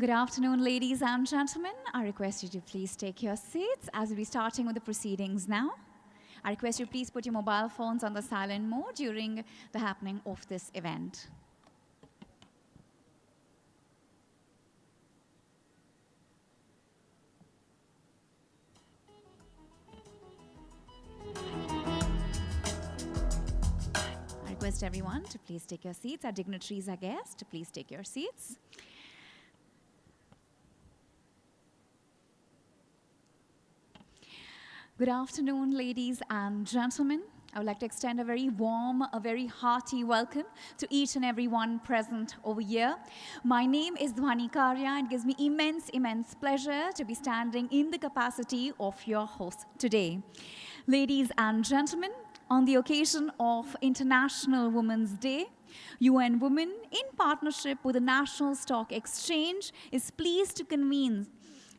Good afternoon, ladies and gentlemen. I request you to please take your seats as we'll be starting with the proceedings now. I request you please put your mobile phones on the silent mode during the happening of this event. I request everyone to please take your seats. Our dignitaries are guests to please take your seats. Good afternoon, ladies and gentlemen. I would like to extend a very warm, a very hearty welcome to each and every one present over here. My name is Dhwani Karya, and it gives me immense pleasure to be standing in the capacity of your host today. Ladies and gentlemen, on the occasion of International Women's Day, UN Women, in partnership with the National Stock Exchange, is pleased to convene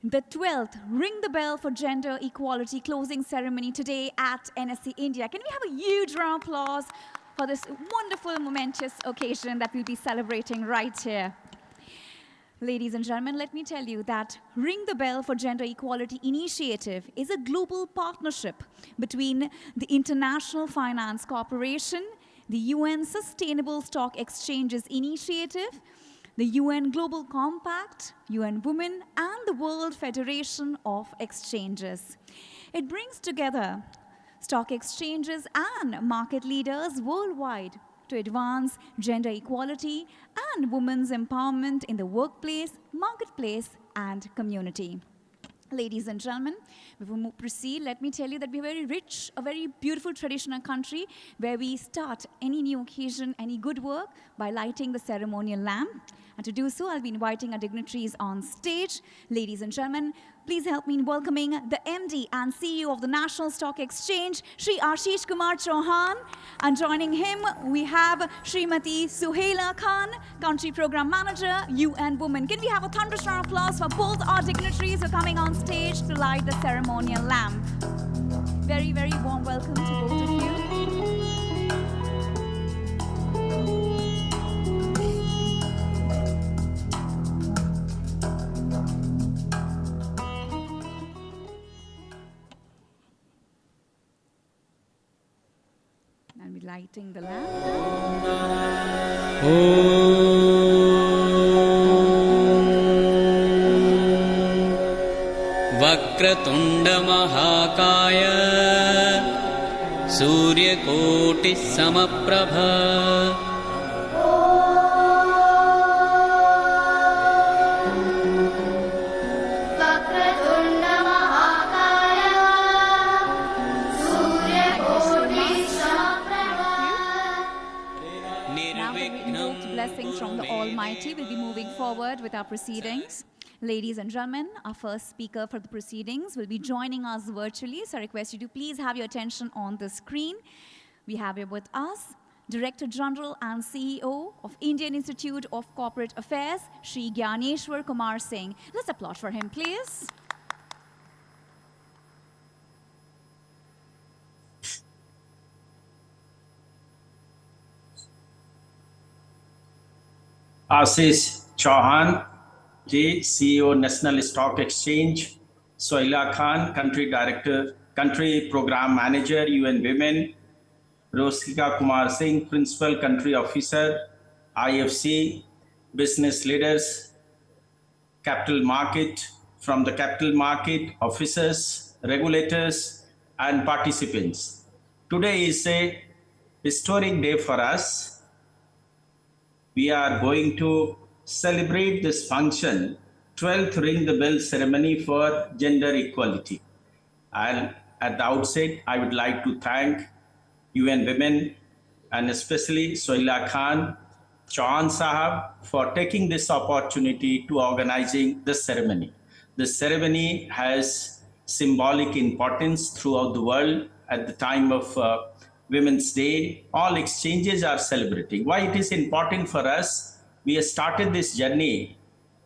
the 12th Ring the Bell for Gender Equality closing ceremony today at NSE India. Can we have a huge round of applause for this wonderful, momentous occasion that we'll be celebrating right here? Ladies and gentlemen, let me tell you that Ring the Bell for Gender Equality initiative is a global partnership between the International Finance Corporation, the UN Sustainable Stock Exchanges Initiative, the UN Global Compact, UN Women, and the World Federation of Exchanges. It brings together stock exchanges and market leaders worldwide to advance gender equality and women's empowerment in the workplace, marketplace, and community. Ladies and gentlemen, before we proceed, let me tell you that we're very rich, a very beautiful traditional country where we start any new occasion, any good work by lighting the ceremonial lamp. And to do so, I'll be inviting our dignitaries on stage. Ladies and gentlemen, please help me in welcoming the MD and CEO of the National Stock Exchange, Shri Ashish Kumar Chauhan. And joining him, we have Srimati Suhaila Khan, Country Program Manager, UN Women. Can we have a thunderous round of applause for both our dignitaries who are coming on stage to light the ceremonial lamp? Very warm welcome to both of you. Lighting the lamp. वक्रतुण्ड महाकाय सूर्यकोटि समप्रभ From the Almighty, we'll be moving forward with our proceedings. Ladies and gentlemen, our first speaker for the proceedings will be joining us virtually, so I request you to please have your attention on the screen. We have here with us Director General and CEO of Indian Institute of Corporate Affairs, Shri Gyaneshwar Kumar Singh. Let's applaud for him, please. Ashish Chauhan, J, CEO National Stock Exchange, Suhaila Khan, Country Program Manager, UN Women, Roshika Kumar Singh, Principal Country Officer, IFC, business leaders, capital market, from the capital market, officers, regulators, and participants. Today is a historic day for us. We are going to celebrate this function, 12th Ring the Bell ceremony for gender equality. And at the outset, I would like to thank UN Women and especially Suhaila Khan, Chauhan Sahab for taking this opportunity to organizing this ceremony. The ceremony has symbolic importance throughout the world at the time of Women's Day. All exchanges are celebrating. Why it is important for us? We have started this journey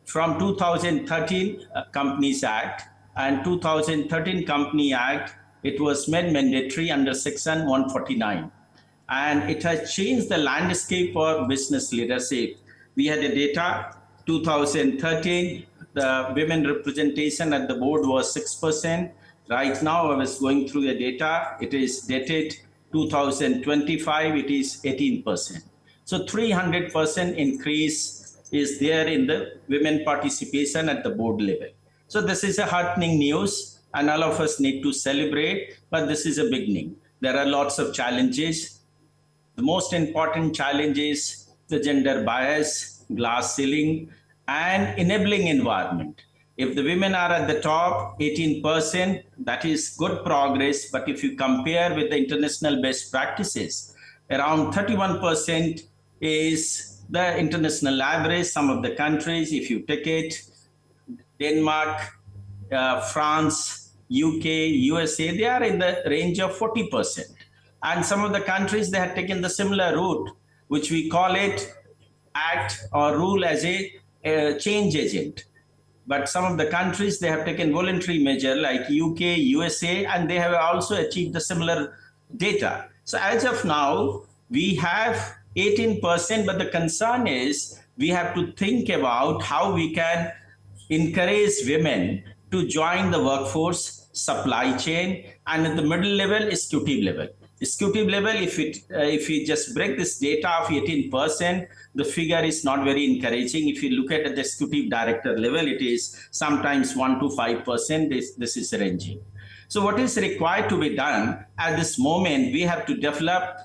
from 2013 Companies Act and 2013 Company Act. It was made mandatory under Section 149. And it has changed the landscape for business leadership. We had a data 2013, the women representation at the board was 6%. Right now, I was going through the data. It is dated 2025, it is 18%. So 300% increase is there in the women participation at the board level. So this is a heartening news, and all of us need to celebrate, but this is a beginning. There are lots of challenges. The most important challenge is the gender bias, glass ceiling, and enabling environment. If the women are at the top, 18%, that is good progress. But if you compare with the international best practices, around 31% is the international average. Some of the countries, if you take it, Denmark, France, UK, USA, they are in the range of 40%. And some of the countries, they have taken the similar route, which we call it act or rule as a change agent. But some of the countries, they have taken voluntary measure like UK, USA, and they have also achieved the similar data. So as of now, we have 18%, but the concern is we have to think about how we can encourage women to join the workforce, supply chain, and at the middle level, executive level. Executive level, if we just break this data of 18%, the figure is not very encouraging. If you look at the executive director level, it is sometimes 1 to 5%. This is ranging. So what is required to be done at this moment? We have to develop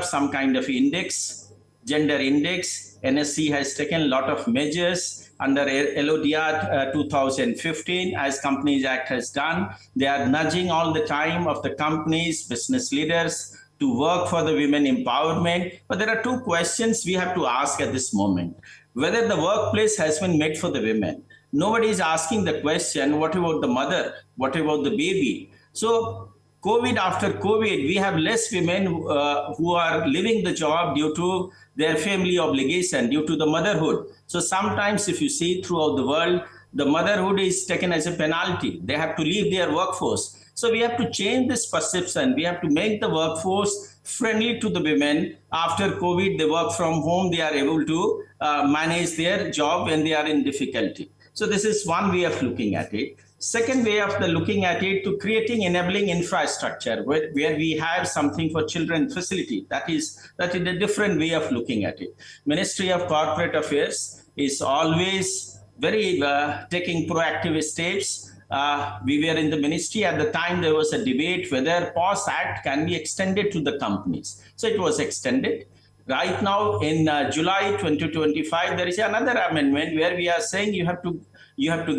some kind of index, gender index. NSC has taken a lot of measures under LODR 2015, as Companies Act has done. They are nudging all the time of the companies, business leaders to work for the women empowerment. But there are two questions we have to ask at this moment. Whether the workplace has been made for the women. Nobody is asking the question, what about the mother? What about the baby? So COVID, after COVID, we have less women who are leaving the job due to their family obligation, due to the motherhood. So sometimes if you see throughout the world, the motherhood is taken as a penalty. They have to leave their workforce. So we have to change this perception. We have to make the workforce friendly to the women. After COVID, they work from home. They are able to manage their job when they are in difficulty. So this is one way of looking at it. Second way of looking at it, to creating enabling infrastructure where we have something for children facility. That is a different way of looking at it. Ministry of Corporate Affairs is always very taking proactive steps. We were in the ministry at the time. There was a debate whether POS Act can be extended to the companies. So it was extended. Right now in July 2025, there is another amendment where we are saying you have to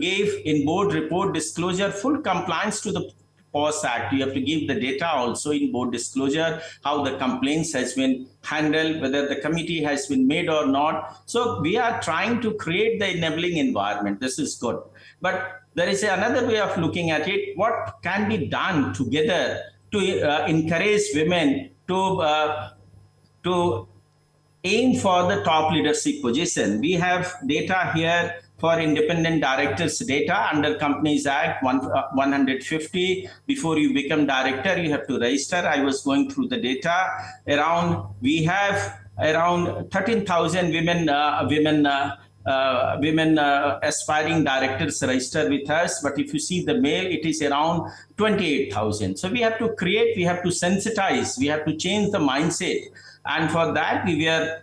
give in board report disclosure full compliance to the POS Act. You have to give the data also in board disclosure, how the complaints has been handled, whether the committee has been made or not. So we are trying to create the enabling environment. This is good. But there is another way of looking at it. What can be done together to encourage women to aim for the top leadership position? We have data here for independent directors data under Companies Act 150. Before you become director, you have to register. I was going through the data. We have around 13,000 women aspiring directors registered with us. But if you see the male, it is around 28,000. So we have to create, we have to sensitize, we have to change the mindset. And for that, we were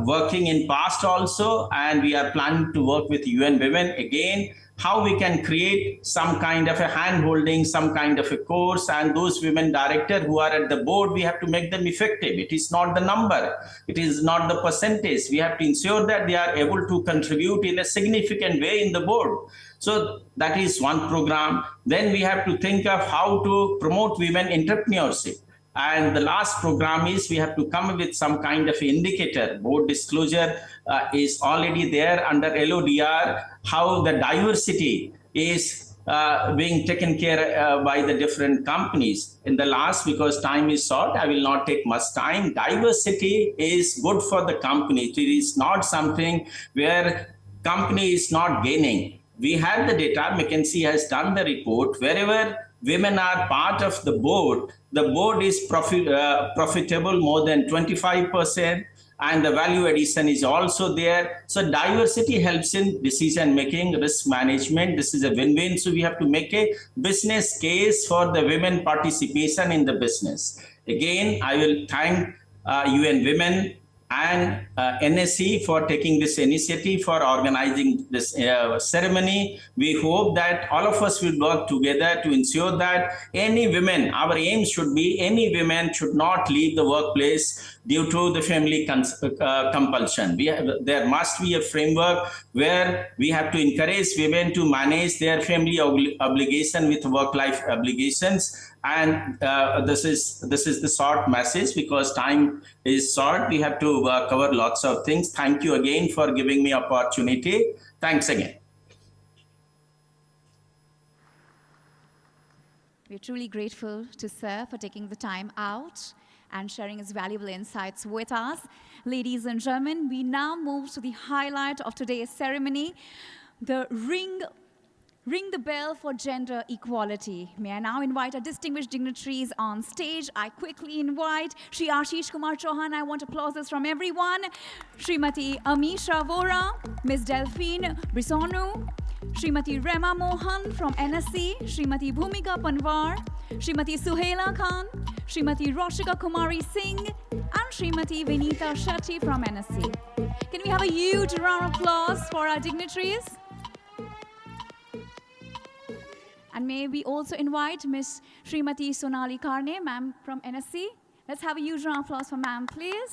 working in past also, and we are planning to work with UN Women again, how we can create some kind of a hand-holding, some kind of a course, and those women directors who are at the board, we have to make them effective. It is not the number, it is not the percentage. We have to ensure that they are able to contribute in a significant way in the board. So that is one program. Then we have to think of how to promote women entrepreneurship. And the last program is we have to come up with some kind of indicator. Board disclosure is already there under LODR, how the diversity is being taken care by the different companies. In the last, because time is short, I will not take much time. Diversity is good for the company. It is not something where company is not gaining. We have the data. McKinsey has done the report. Wherever women are part of the board is profitable more than 25%. and the value addition is also there. So diversity helps in decision making, risk management. This is a win-win. So we have to make a business case for the women participation in the business. Again, I will thank UN Women and NSE for taking this initiative, for organizing this ceremony. We hope that all of us will work together to ensure that any women, our aim should be any women should not leave the workplace due to the family compulsion. There must be a framework where we have to encourage women to manage their family obligation with work-life obligations. And this is the short message, because time is short. We have to cover lots of things. Thank you again for giving me opportunity. Thanks again. We're truly grateful to Sir for taking the time out and sharing his valuable insights with us. Ladies and gentlemen, we now move to the highlight of today's ceremony, the Ring the Bell for Gender Equality. May I now invite our distinguished dignitaries on stage. I quickly invite Shri Ashish Kumar Chauhan. I want applauses from everyone. Srimati Amisha Vora, Ms. Delphine Brisonu, Srimati Rema Mohan from NSC, Srimati Bhumika Panwar, Srimati Suhaila Khan, Srimati Roshika Kumari Singh, and Srimati Vinita Shetty from NSC. Can we have a huge round of applause for our dignitaries? And may we also invite Ms. Srimati Sonali Karne, ma'am from NSC. Let's have a huge round of applause for ma'am, please.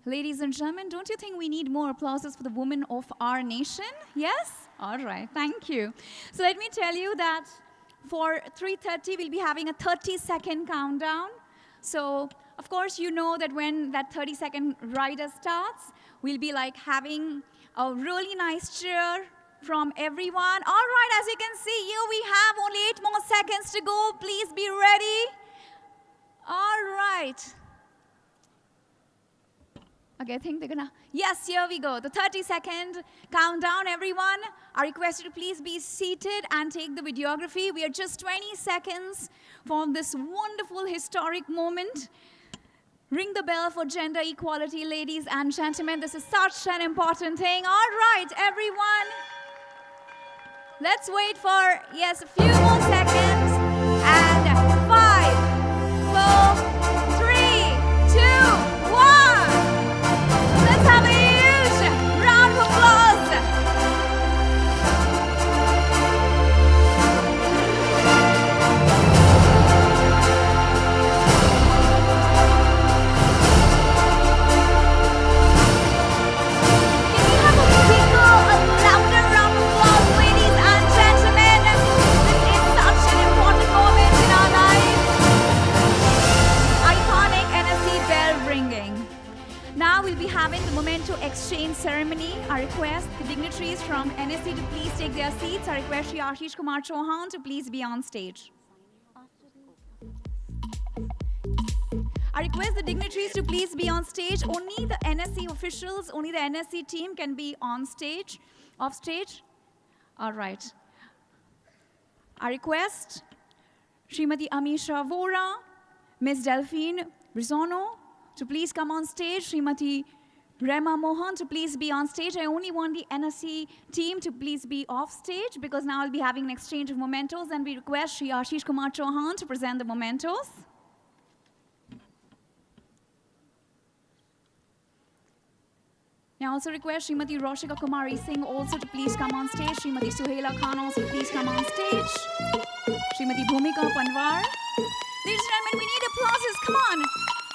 Ladies and gentlemen, don't you think we need more applauses for the women of our nation? Yes? All right, thank you. So let me tell you that for 3:30, we'll be having a 30-second countdown. So, of course, you know that when that 30-second rider starts, we'll be like having a really nice cheer from everyone. All right, as you can see here, we have only 8 more seconds to go. Please be ready. All right. Okay, I think they're gonna, yes, here we go. The 30-second countdown, everyone. I request you to please be seated and take the videography. We are just 20 seconds from this wonderful historic moment. Ring the bell for gender equality, ladies and gentlemen. This is such an important thing. All right, everyone. Let's wait for, yes, a few more seconds. And 5, 4, 3, 2, 1. Let's have a huge round of applause. Now we'll be having the Memento exchange ceremony. I request the dignitaries from NSC to please take their seats. I request Shri Ashish Kumar Chauhan to please be on stage. I request the dignitaries to please be on stage. Only the NSC officials, only the NSC team can be on stage, off stage. All right. I request Srimati Amisha Vora, Ms. Delphine Brizono to please come on stage. Srimati Rema Mohan to please be on stage. I only want the NSC team to please be off stage because now I'll be having an exchange of mementos, and we request Shri Ashish Kumar Chauhan to present the mementos. I also request Srimati Roshika Kumari Singh also to please come on stage. Srimati Suhaila Khan also please come on stage. Srimati Bhumika Panwar. Ladies and gentlemen, we need applauses. Come on.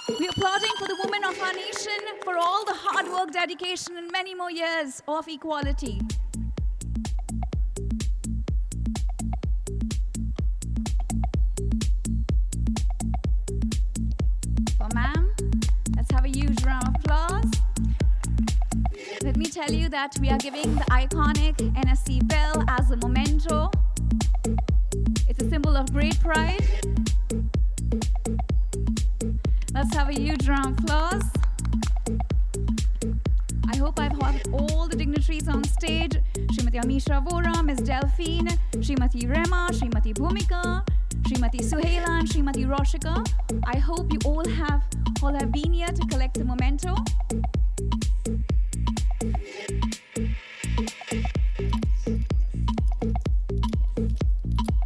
We're applauding for the women of our nation for all the hard work, dedication, and many more years of equality. For ma'am, let's have a huge round of applause. Let me tell you that we are giving the iconic NSC bell as a memento. It's a symbol of great pride. Let's have a huge round of applause. I hope I've had all the dignitaries on stage. Srimati Amisha Vora, Ms. Delphine, Srimati Rema, Srimati Bhumika, Srimati Suhaila and Srimati Roshika. I hope you all have been here to collect the memento.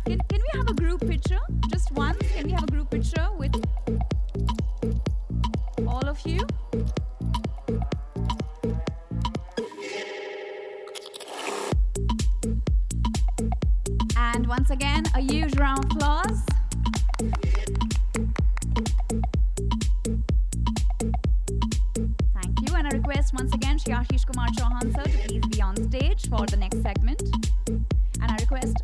Can we have a group picture? Just once? Can we have a group picture with all of you? And once again, a huge round of applause. Thank you. And I request once again Shri Ashish Kumar Chauhan sir to please be on stage for the next segment. And I request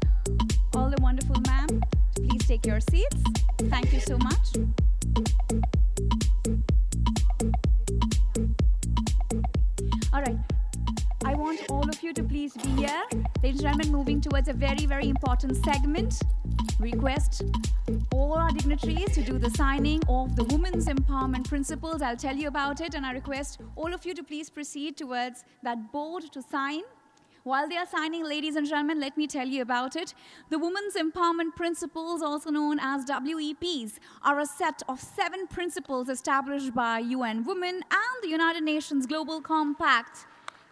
all the wonderful ma'am to please take your seats. Thank you so much. All right. I want all of you to please be here. Ladies and gentlemen, moving towards a very, very important segment. Request all our dignitaries to do the signing of the Women's Empowerment Principles. I'll tell you about it, and I request all of you to please proceed towards that board to sign. While they are signing, ladies and gentlemen, let me tell you about it. The Women's Empowerment Principles, also known as WEPs, are a set of 7 principles established by UN Women and the United Nations Global Compact.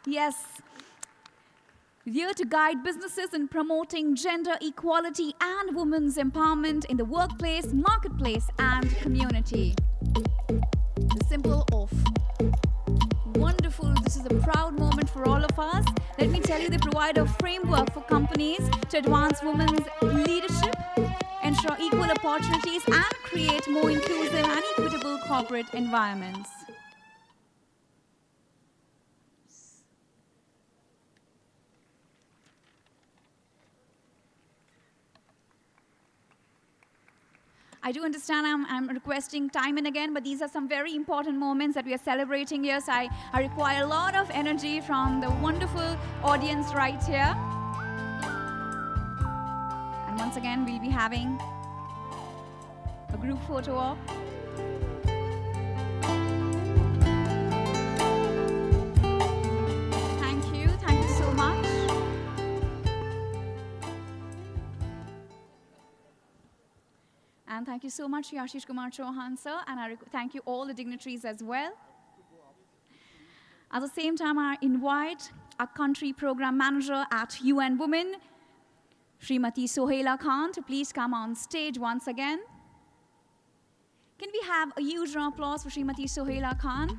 Yes, here to guide businesses in promoting gender equality and women's empowerment in the workplace, marketplace, and community. The symbol of wonderful, this is a proud moment for all of us. Let me tell you, they provide a framework for companies to advance women's leadership, ensure equal opportunities, and create more inclusive and equitable corporate environments. I do understand I'm requesting time and again, but these are some very important moments that we are celebrating here. So I require a lot of energy from the wonderful audience right here. And once again, we'll be having a group photo op. Thank you so much. And thank you so much, Shri Ashish Kumar Chauhan, sir. And I thank you all the dignitaries as well. At the same time, I invite our country program manager at UN Women, Srimati Suhaila Khan, to please come on stage once again. Can we have a huge round of applause for Srimati Suhaila Khan?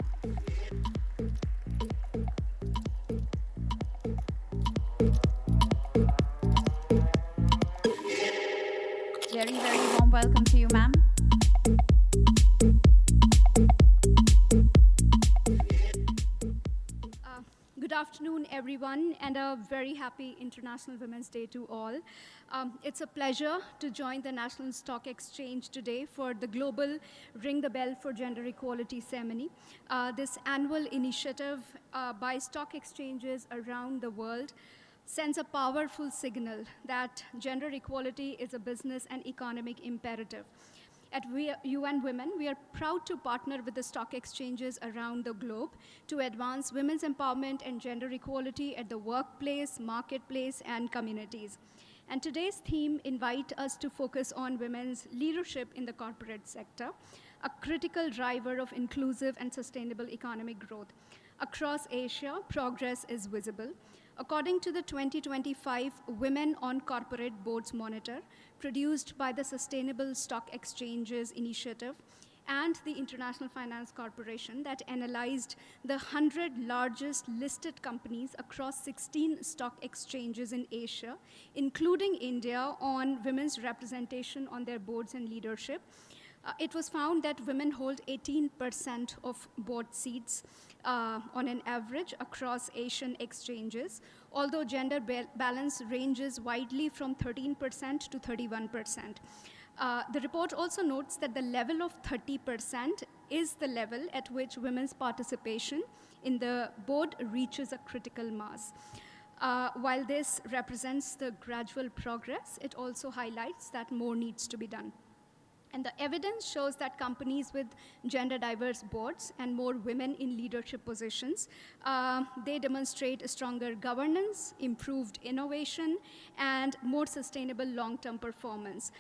Very, very warm welcome to you, ma'am. Good afternoon, everyone, and a very happy International Women's Day to all. It's a pleasure to join the National Stock Exchange today for the global Ring the Bell for Gender Equality ceremony. This annual initiative by stock exchanges around the world sends a powerful signal that gender equality is a business and economic imperative. At UN Women, we are proud to partner with the stock exchanges around the globe to advance women's empowerment and gender equality at the workplace, marketplace, and communities. And today's theme invites us to focus on women's leadership in the corporate sector, a critical driver of inclusive and sustainable economic growth. Across Asia, progress is visible. According to the 2025 Women on Corporate Boards Monitor, produced by the Sustainable Stock Exchanges Initiative and the International Finance Corporation, that analyzed the 100 largest listed companies across 16 stock exchanges in Asia, including India, on women's representation on their boards and leadership. It was found that women hold 18% of board seats on an average across Asian exchanges, although gender balance ranges widely from 13% to 31%. The report also notes that the level of 30% is the level at which women's participation in the board reaches a critical mass. While this represents the gradual progress, it also highlights that more needs to be done. And the evidence shows that companies with gender diverse boards and more women in leadership positions, they demonstrate a stronger governance, improved innovation, and more sustainable long-term performance.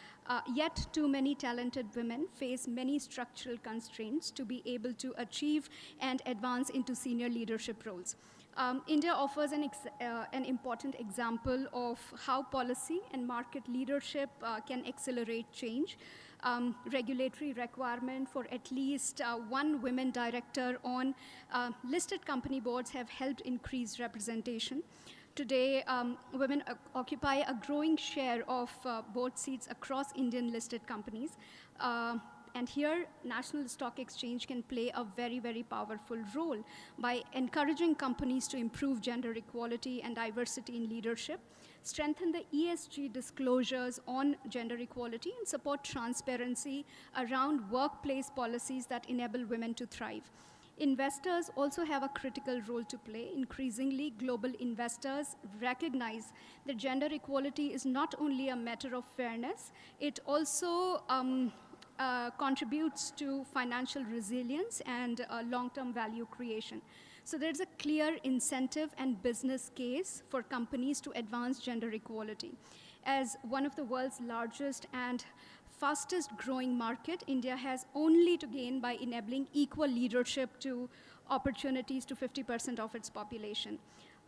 Yet too many talented women face many structural constraints to be able to achieve and advance into senior leadership roles. India offers an important example of how policy and market leadership can accelerate change. Regulatory requirement for at least one women director on listed company boards have helped increase representation. Today, women occupy a growing share of board seats across Indian listed companies. And here, National Stock Exchange can play a very, very powerful role by encouraging companies to improve gender equality and diversity in leadership, strengthen the ESG disclosures on gender equality, and support transparency around workplace policies that enable women to thrive. Investors also have a critical role to play. Increasingly, global investors recognize that gender equality is not only a matter of fairness, it also contributes to financial resilience and long-term value creation. So there's a clear incentive and business case for companies to advance gender equality. As one of the world's largest and fastest growing market, India has only to gain by enabling equal leadership to opportunities to 50% of its population.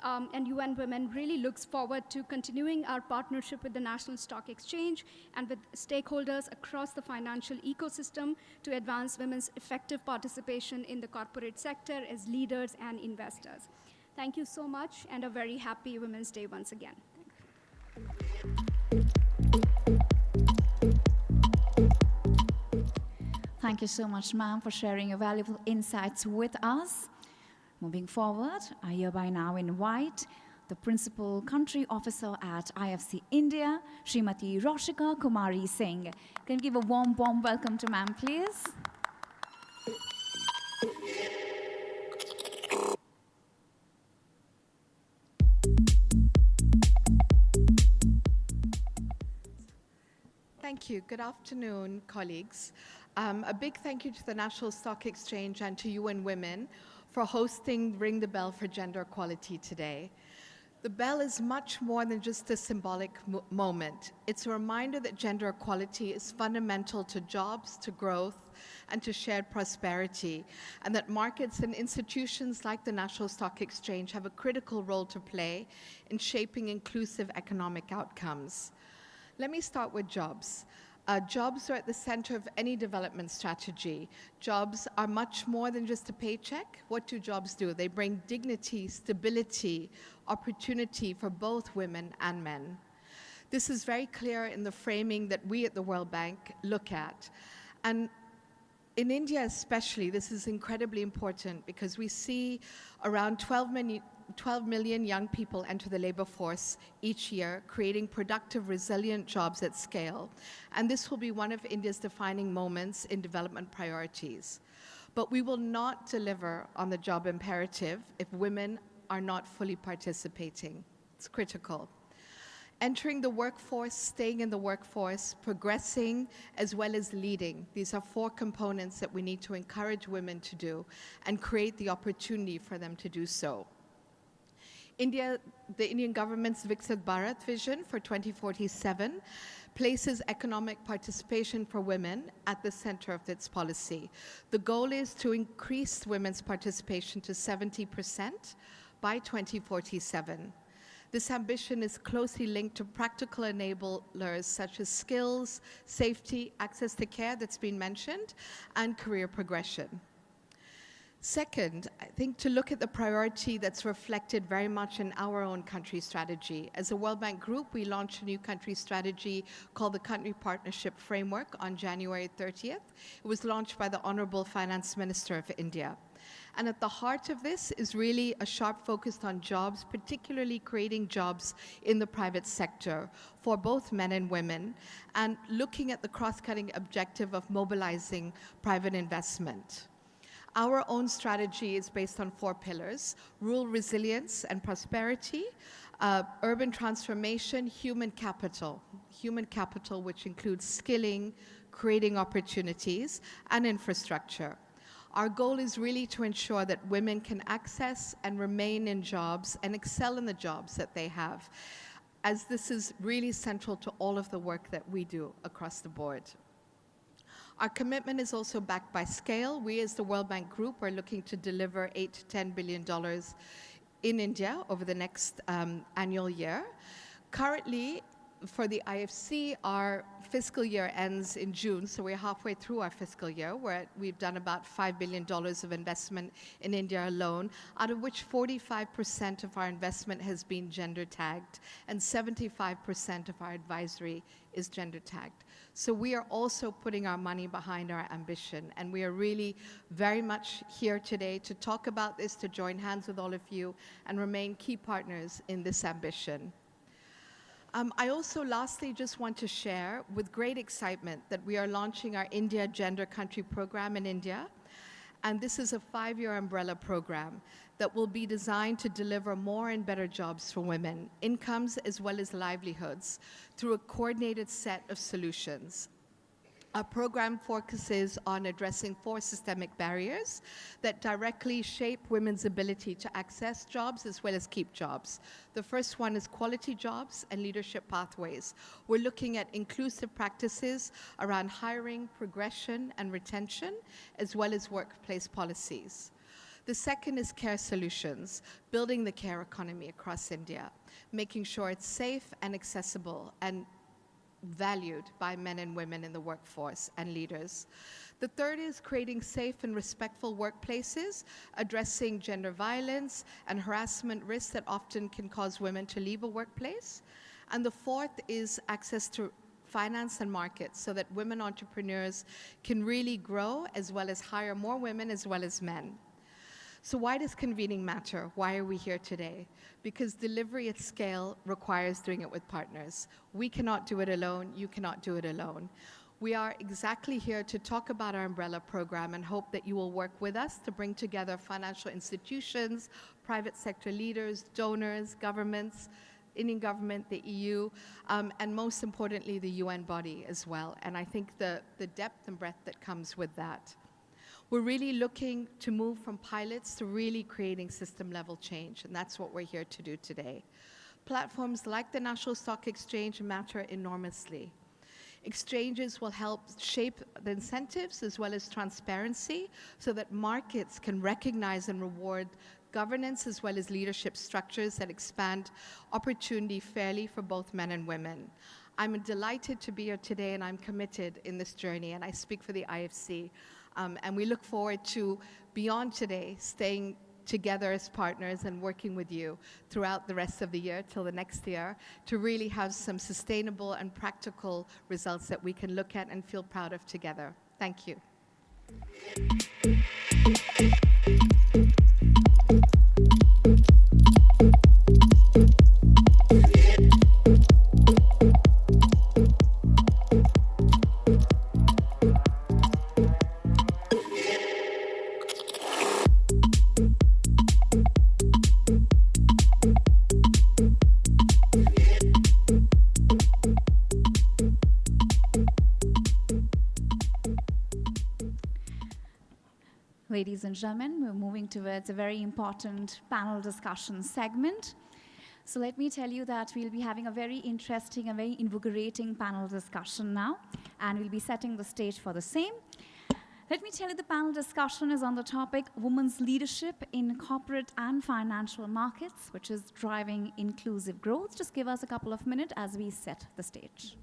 And UN Women really looks forward to continuing our partnership with the National Stock Exchange and with stakeholders across the financial ecosystem to advance women's effective participation in the corporate sector as leaders and investors. Thank you so much, and a very happy Women's Day once again. Thank you so much, ma'am, for sharing your valuable insights with us. Moving forward, I hereby now invite the Principal Country Officer at IFC India, Srimati Roshika Kumari Singh. Can you give a warm welcome to ma'am, please? Thank you. Good afternoon, colleagues. A big thank you to the National Stock Exchange and to UN Women for hosting Ring the Bell for Gender Equality today. The bell is much more than just a symbolic moment. It's a reminder that gender equality is fundamental to jobs, to growth, and to shared prosperity, and that markets and institutions like the National Stock Exchange have a critical role to play in shaping inclusive economic outcomes. Let me start with jobs. Jobs are at the center of any development strategy. Jobs are much more than just a paycheck. What do jobs do? They bring dignity, stability, opportunity for both women and men. This is very clear in the framing that we at the World Bank look at. And in India especially, this is incredibly important because we see around 12 million young people enter the labor force each year, creating productive, resilient jobs at scale. And this will be one of India's defining moments in development priorities. But we will not deliver on the job imperative if women are not fully participating. It's critical. Entering the workforce, staying in the workforce, progressing, as well as leading. These are 4 components that we need to encourage women to do and create the opportunity for them to do so. The Indian government's Viksit Bharat vision for 2047 places economic participation for women at the center of its policy. The goal is to increase women's participation to 70% by 2047. This ambition is closely linked to practical enablers such as skills, safety, access to care that's been mentioned, and career progression. Second, I think to look at the priority that's reflected very much in our own country strategy. As a World Bank group, we launched a new country strategy called the Country Partnership Framework on January 30th. It was launched by the Honorable Finance Minister of India. And at the heart of this is really a sharp focus on jobs, particularly creating jobs in the private sector for both men and women, and looking at the cross-cutting objective of mobilizing private investment. Our own strategy is based on 4 pillars: rural resilience and prosperity, urban transformation, human capital which includes skilling, creating opportunities, and infrastructure. Our goal is really to ensure that women can access and remain in jobs and excel in the jobs that they have. as this is really central to all of the work that we do across the board. Our commitment is also backed by scale. We as the World Bank Group are looking to deliver $8 to $10 billion in India over the next annual year. Currently, for the IFC, our fiscal year ends in June, so we're halfway through our fiscal year, where we've done about $5 billion of investment in India alone, out of which 45% of our investment has been gender tagged, and 75% of our advisory is gender tagged. So we are also putting our money behind our ambition, and we are really very much here today to talk about this, to join hands with all of you, and remain key partners in this ambition. I also lastly just want to share with great excitement that we are launching our India Gender Country Program in India. And this is a 5-year umbrella program that will be designed to deliver more and better jobs for women, incomes as well as livelihoods, through a coordinated set of solutions. Our program focuses on addressing 4 systemic barriers that directly shape women's ability to access jobs as well as keep jobs. The first one is quality jobs and leadership pathways. We're looking at inclusive practices around hiring, progression, and retention, as well as workplace policies. The second is care solutions, building the care economy across India, making sure it's safe and accessible and valued by men and women in the workforce and leaders. The third is creating safe and respectful workplaces, addressing gender violence and harassment risks that often can cause women to leave a workplace. And the fourth is access to finance and markets so that women entrepreneurs can really grow as well as hire more women as well as men. So why does convening matter? Why are we here today? Because delivery at scale requires doing it with partners. We cannot do it alone. You cannot do it alone. We are exactly here to talk about our umbrella program and hope that you will work with us to bring together financial institutions, private sector leaders, donors, governments, Indian government, the EU, and most importantly, the UN body as well. And I think the depth and breadth that comes with that. We're really looking to move from pilots to really creating system-level change, and that's what we're here to do today. Platforms like the National Stock Exchange matter enormously. Exchanges will help shape the incentives as well as transparency so that markets can recognize and reward governance as well as leadership structures that expand opportunity fairly for both men and women. I'm delighted to be here today, and I'm committed in this journey, and I speak for the IFC. And we look forward to, beyond today, staying together as partners and working with you throughout the rest of the year till the next year to really have some sustainable and practical results that we can look at and feel proud of together. Thank you. Ladies and gentlemen, we're moving towards a very important panel discussion segment. So let me tell you that we'll be having a very interesting and very invigorating panel discussion now, and we'll be setting the stage for the same. Let me tell you the panel discussion is on the topic Women's Leadership in Corporate and Financial Markets, which is driving inclusive growth. Just give us a couple of minutes as we set the stage.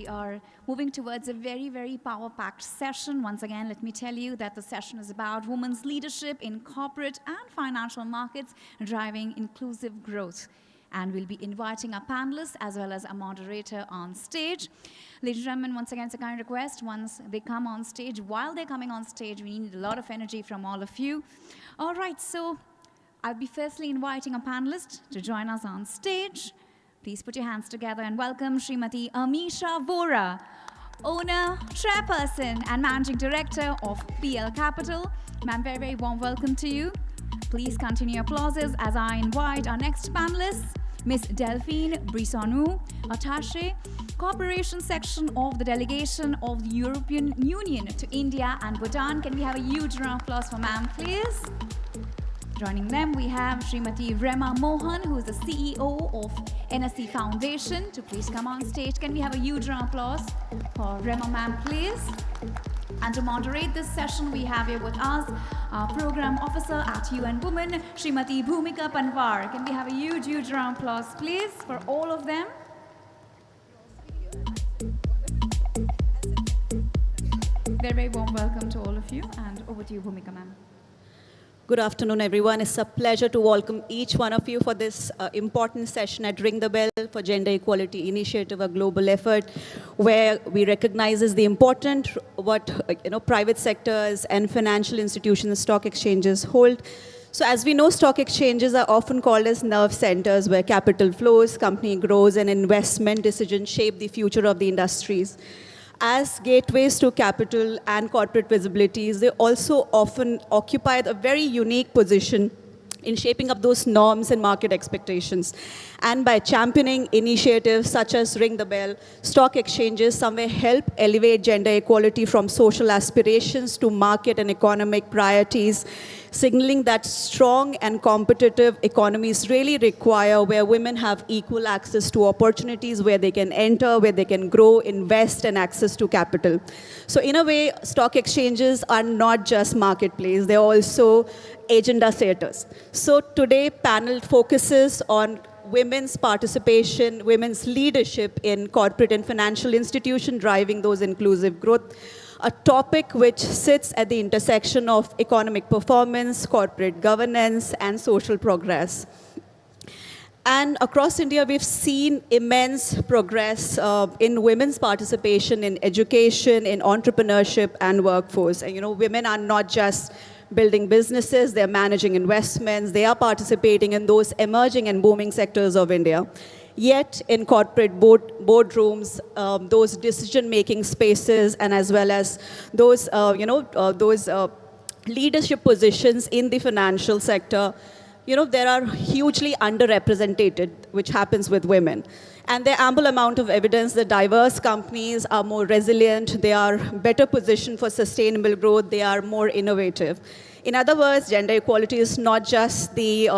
we are moving towards a very, very power-packed session. Once again, let me tell you that the session is about women's leadership in corporate and financial markets driving inclusive growth. And we'll be inviting our panelists as well as a moderator on stage. Ladies and gentlemen, once again, it's a kind request. Once they come on stage, while they're coming on stage, we need a lot of energy from all of you. All right, so I'll be firstly inviting a panelist to join us on stage. Please put your hands together and welcome Srimati Amisha Vora, owner, chairperson, and managing director of PL Capital. Ma'am, very, very warm welcome to you. Please continue applauses as I invite our next panelist, Ms. Delphine Brissonu, attaché, Cooperation Section of the Delegation of the European Union to India and Bhutan. Can we have a huge round of applause for ma'am, please? Joining them, we have Srimati Rema Mohan, who is the CEO of NSC Foundation, to please come on stage. Can we have a huge round of applause for Rema ma'am, please? And to moderate this session, we have here with us our program officer at UN Women, Srimati Bhumika Panwar. Can we have a huge, huge round of applause, please, for all of them? Very, very warm welcome to all of you, and over to you, Bhumika ma'am. Good afternoon, everyone. It's a pleasure to welcome each one of you for this important session at Ring the Bell for Gender Equality Initiative, a global effort where we recognize the important what private sectors and financial institutions, stock exchanges hold. So as we know, stock exchanges are often called as nerve centers where capital flows, company grows, and investment decisions shape the future of the industries. As gateways to capital and corporate visibilities, they also often occupy a very unique position in shaping up those norms and market expectations. And by championing initiatives such as Ring the Bell, stock exchanges somewhere help elevate gender equality from social aspirations to market and economic priorities, signaling that strong and competitive economies really require where women have equal access to opportunities, where they can enter, where they can grow, invest, and access to capital. So in a way, stock exchanges are not just marketplace, they're also agenda setters. So today, panel focuses on women's participation, women's leadership in corporate and financial institutions driving those inclusive growth, a topic which sits at the intersection of economic performance, corporate governance, and social progress. And across India, we've seen immense progress in women's participation in education, in entrepreneurship, and workforce. And women are not just building businesses, they're managing investments, they are participating in those emerging and booming sectors of India. Yet in corporate boardrooms, those decision-making spaces, and as well as those, leadership positions in the financial sector, there are hugely underrepresented, which happens with women. And there are ample amount of evidence that diverse companies are more resilient, they are better positioned for sustainable growth, they are more innovative. In other words, gender equality is not just the,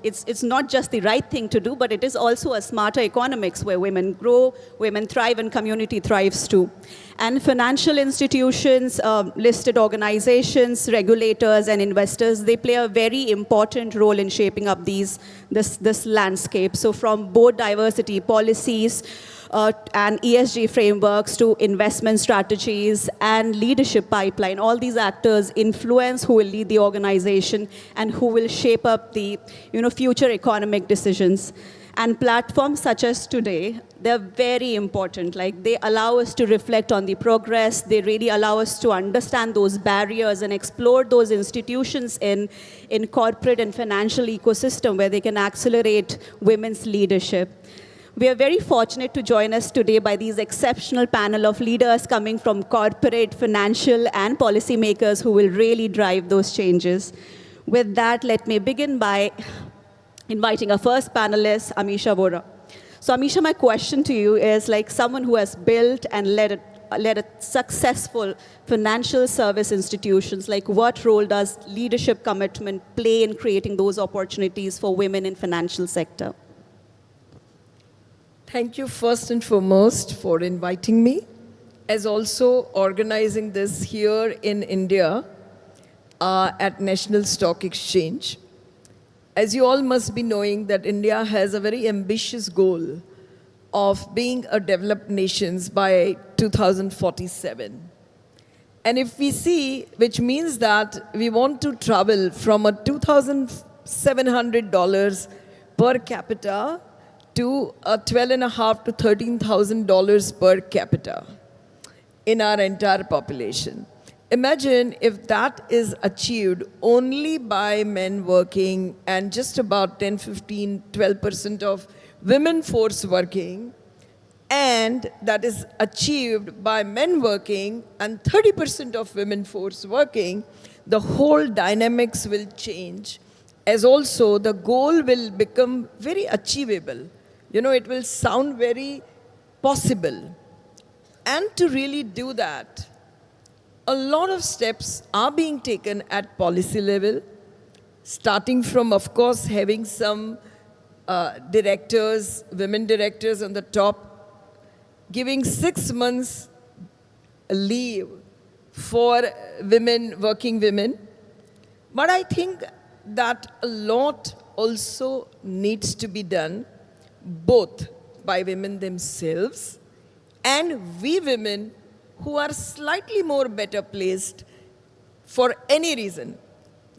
it's not just the right thing to do, but it is also a smarter economics where women grow, women thrive, and community thrives too. And financial institutions, listed organizations, regulators, and investors, they play a very important role in shaping up this landscape. So from board diversity policies, and ESG frameworks to investment strategies and leadership pipeline, all these actors influence who will lead the organization and who will shape up the future economic decisions. And platforms such as today, they're very important. Like, they allow us to reflect on the progress. They really allow us to understand those barriers and explore those institutions in corporate and financial ecosystem where they can accelerate women's leadership. We are very fortunate to join us today by these exceptional panel of leaders coming from corporate, financial, and policymakers who will really drive those changes. With that, let me begin by inviting our first panelist, Amisha Vora. So Amisha, my question to you is, like someone who has built and led a successful financial service institutions, like what role does leadership commitment play in creating those opportunities for women in financial sector? Thank you first and foremost for inviting me, as also organizing this here in India at National Stock Exchange. As you all must be knowing that India has a very ambitious goal of being a developed nations by 2047. And if we see, which means that we want to travel from a $2,700 per capita to a $12,500 to $13,000 per capita in our entire population. Imagine if that is achieved only by men working and just about 10, 15, 12% of women force working, and that is achieved by men working and 30% of women force working, the whole dynamics will change, as also the goal will become very achievable. You know, it will sound very possible. And to really do that, a lot of steps are being taken at policy level, starting from, of course, having some directors, women directors on the top, giving 6 months leave for women, working women. But I think that a lot also needs to be done, both by women themselves and we women who are slightly more better placed for any reason,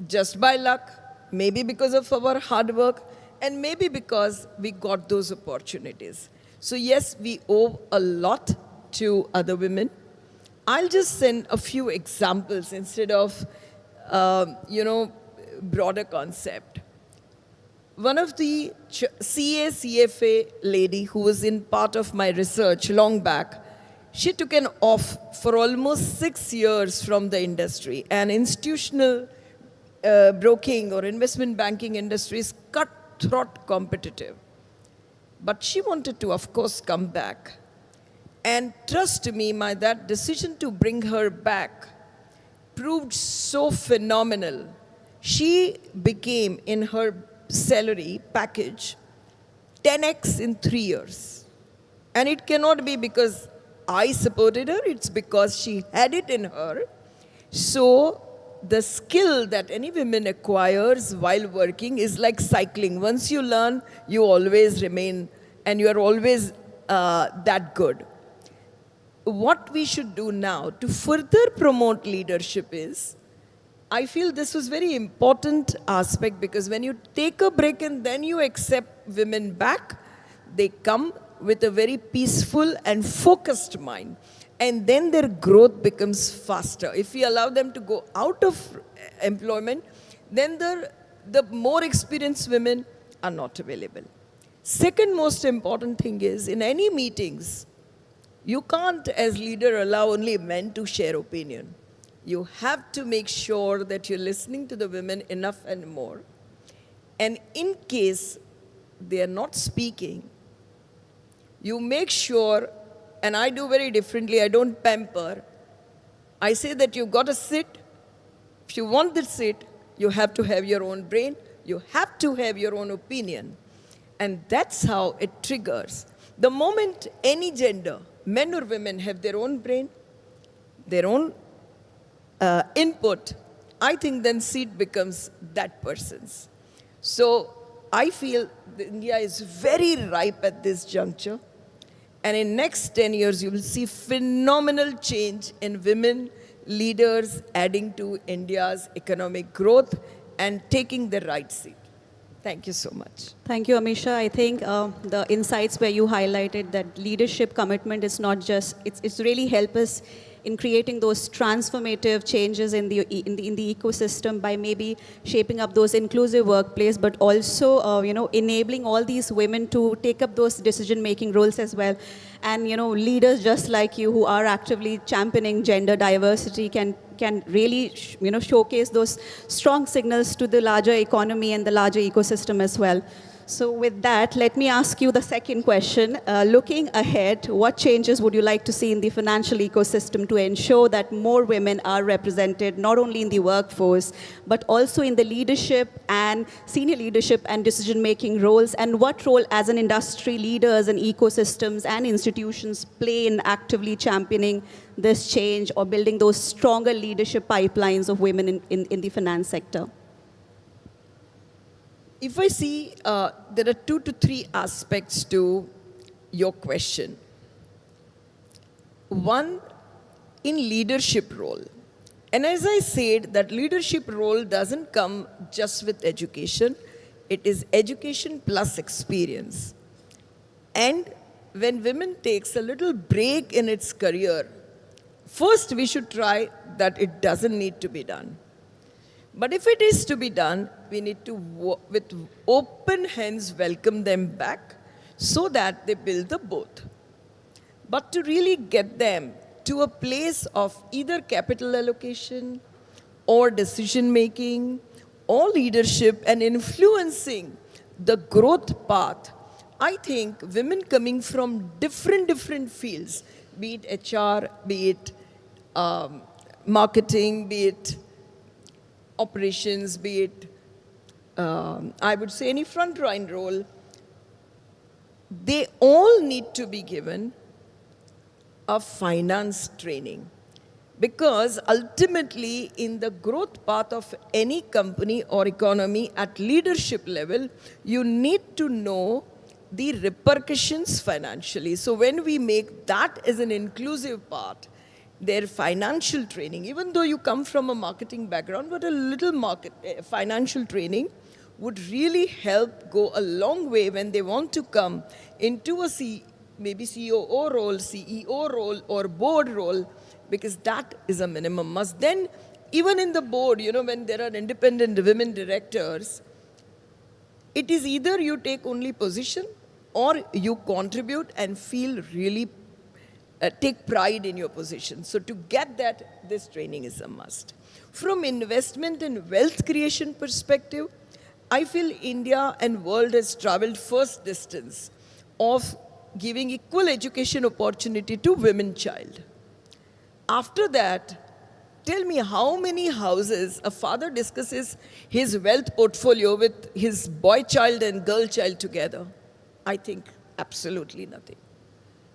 just by luck, maybe because of our hard work, and maybe because we got those opportunities. So yes, we owe a lot to other women. I'll just send a few examples instead of, broader concept. One of the CFA lady who was in part of my research long back, she took an off for almost 6 years from the industry. And institutional broking or investment banking industry is cutthroat competitive. But she wanted to, of course, come back. And trust me, that decision to bring her back proved so phenomenal. She became, in her salary package, 10x in 3 years. And it cannot be because I supported her, it's because she had it in her. So the skill that any woman acquires while working is like cycling. Once you learn, you always remain, and you are always that good. What we should do now to further promote leadership is, I feel this was very important aspect, because when you take a break and then you accept women back, they come with a very peaceful and focused mind. And then their growth becomes faster. If we allow them to go out of employment, then the more experienced women are not available. Second most important thing is, in any meetings, you can't as leader allow only men to share opinion. You have to make sure that you're listening to the women enough and more. And in case they are not speaking, you make sure, and I do very differently, I don't pamper. I say that you've got to sit. If you want to sit, you have to have your own brain. You have to have your own opinion. And that's how it triggers. The moment any gender, men or women, have their own brain, their own input, I think then seat becomes that person's. So I feel that India is very ripe at this juncture. And in next 10 years, you will see phenomenal change in women leaders adding to India's economic growth and taking the right seat. Thank you so much. Thank you, Amisha. I think the insights where you highlighted that leadership commitment is not just, it's really help us in creating those transformative changes in the ecosystem by maybe shaping up those inclusive workplace, but also enabling all these women to take up those decision-making roles as well. And leaders just like you who are actively championing gender diversity can really showcase those strong signals to the larger economy and the larger ecosystem as well. So with that, let me ask you the second question. Looking ahead, what changes would you like to see in the financial ecosystem to ensure that more women are represented, not only in the workforce, but also in the leadership and senior leadership and decision-making roles? And what role as an industry leaders and ecosystems and institutions play in actively championing this change or building those stronger leadership pipelines of women in the finance sector? If I see, there are 2 to 3 aspects to your question. One, in leadership role. And as I said, that leadership role doesn't come just with education. It is education plus experience. And when women takes a little break in its career, first we should try that it doesn't need to be done. But if it is to be done, we need to, with open hands, welcome them back so that they build the both. But to really get them to a place of either capital allocation or decision making or leadership and influencing the growth path, I think women coming from different fields, be it HR, be it marketing, be it operations, be it, I would say, any frontline role, they all need to be given a finance training. Because ultimately, in the growth path of any company or economy at leadership level, you need to know the repercussions financially. So when we make that as an inclusive part, their financial training, even though you come from a marketing background, but a little financial training would really help go a long way when they want to come into a maybe COO role, CEO role, or board role, because that is a minimum must. Then, even in the board, when there are independent women directors, it is either you take only position or you contribute and feel really take pride in your position. So to get that, this training is a must. From investment and wealth creation perspective, I feel India and world has traveled first distance of giving equal education opportunity to women child. After that, tell me how many houses a father discusses his wealth portfolio with his boy child and girl child together? I think absolutely nothing.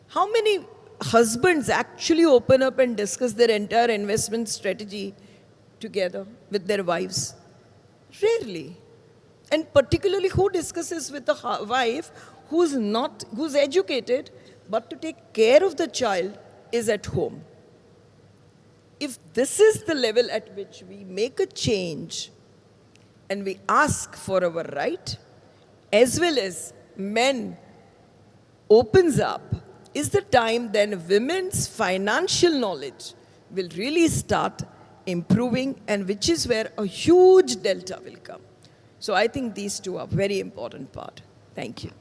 How many husbands actually open up and discuss their entire investment strategy together with their wives? Rarely. And particularly, who discusses with a wife who's educated, but to take care of the child is at home? If this is the level at which we make a change and we ask for our right, as well as men opens up, is the time then women's financial knowledge will really start improving, and which is where a huge delta will come. So I think these two are very important part. Thank you.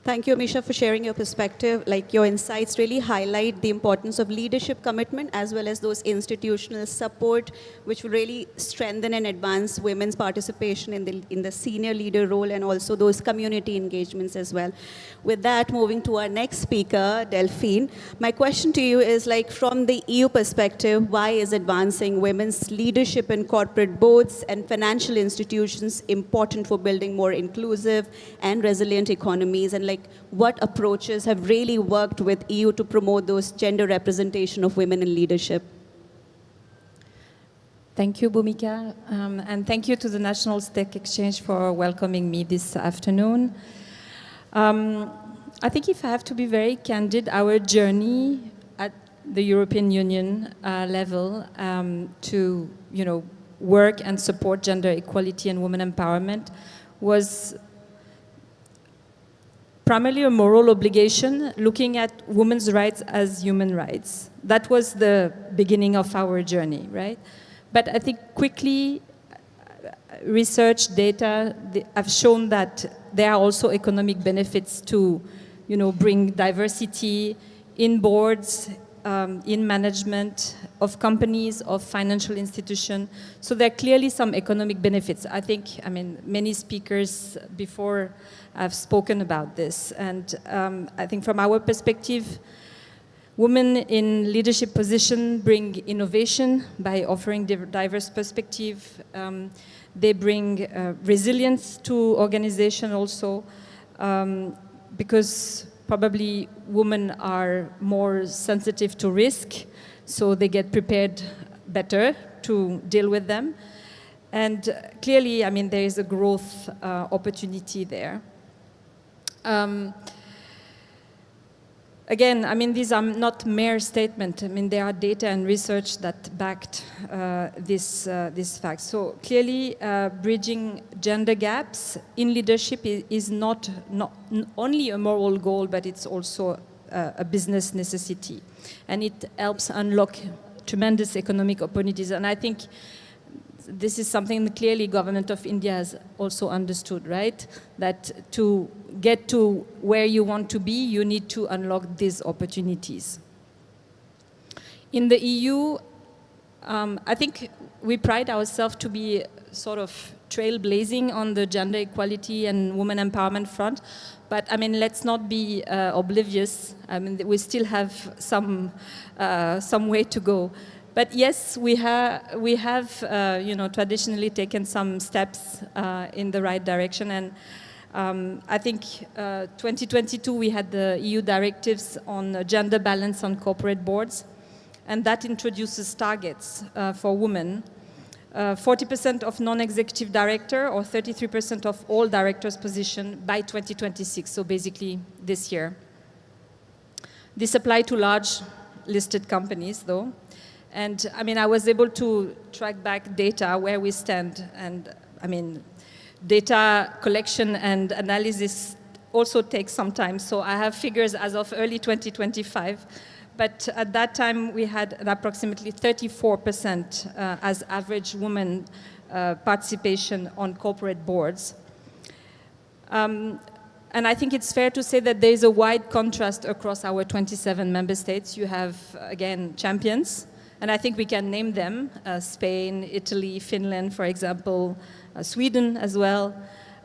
Thank you, Amisha, for sharing your perspective. Like, your insights really highlight the importance of leadership commitment as well as those institutional support, which will really strengthen and advance women's participation in the senior leader role, and also those community engagements as well. With that, moving to our next speaker, Delphine. My question to you is, like, from the EU perspective, why is advancing women's leadership in corporate boards and financial institutions important for building more inclusive and resilient economies? And what approaches have really worked with EU to promote those gender representation of women in leadership? Thank you, Bhumika, and thank you to the National Stock Exchange for welcoming me this afternoon. I think if I have to be very candid, our journey at the European Union level to work and support gender equality and women empowerment was primarily a moral obligation, looking at women's rights as human rights. That was the beginning of our journey, right? But I think quickly, research data have shown that there are also economic benefits to, bring diversity in boards, in management of companies, of financial institutions. So there are clearly some economic benefits. Many speakers before have spoken about this. And I think from our perspective, women in leadership positions bring innovation by offering diverse perspective. They bring resilience to organization also, because probably women are more sensitive to risk, so they get prepared better to deal with them. And clearly, there is a growth opportunity there. Again, I mean, these are not mere statements. I mean, there are data and research that backed this fact. So clearly, bridging gender gaps in leadership is not only a moral goal, but it's also a business necessity. And it helps unlock tremendous economic opportunities. And I think this is something that clearly government of India has also understood, right? That to get to where you want to be, you need to unlock these opportunities. In the EU, I think we pride ourselves to be sort of trailblazing on the gender equality and women empowerment front. But I mean, let's not be oblivious. I mean, we still have some way to go. But yes, we have traditionally taken some steps in the right direction. And I think 2022 we had the EU directives on gender balance on corporate boards, and that introduces targets for women. 40% of non-executive director or 33% of all directors' position by 2026, so basically this year. This applies to large listed companies, though. And I mean, I was able to track back data where we stand. And I mean, data collection and analysis also takes some time. So I have figures as of early 2025. But at that time, we had an approximately 34% as average women participation on corporate boards. And I think it's fair to say that there is a wide contrast across our 27 member states. You have, again, champions. And I think we can name them, Spain, Italy, Finland, for example, Sweden as well.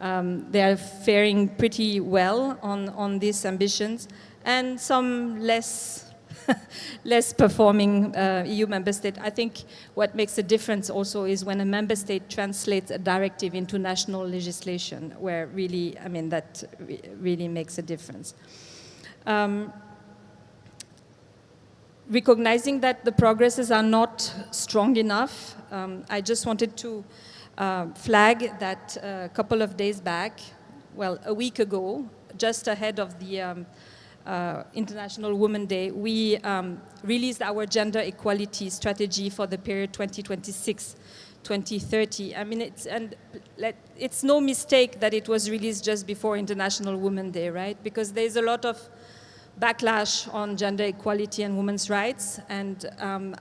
They are faring pretty well on these ambitions. And some less performing EU member state. I think what makes a difference also is when a member state translates a directive into national legislation, where really, I mean, that really makes a difference. Recognizing that the progresses are not strong enough, I just wanted to flag that a couple of days back, well, a week ago, just ahead of the International Women's Day, we released our gender equality strategy for the period 2026-2030. I mean, it's no mistake that it was released just before International Women's Day, right? Because there's a lot of backlash on gender equality and women's rights, and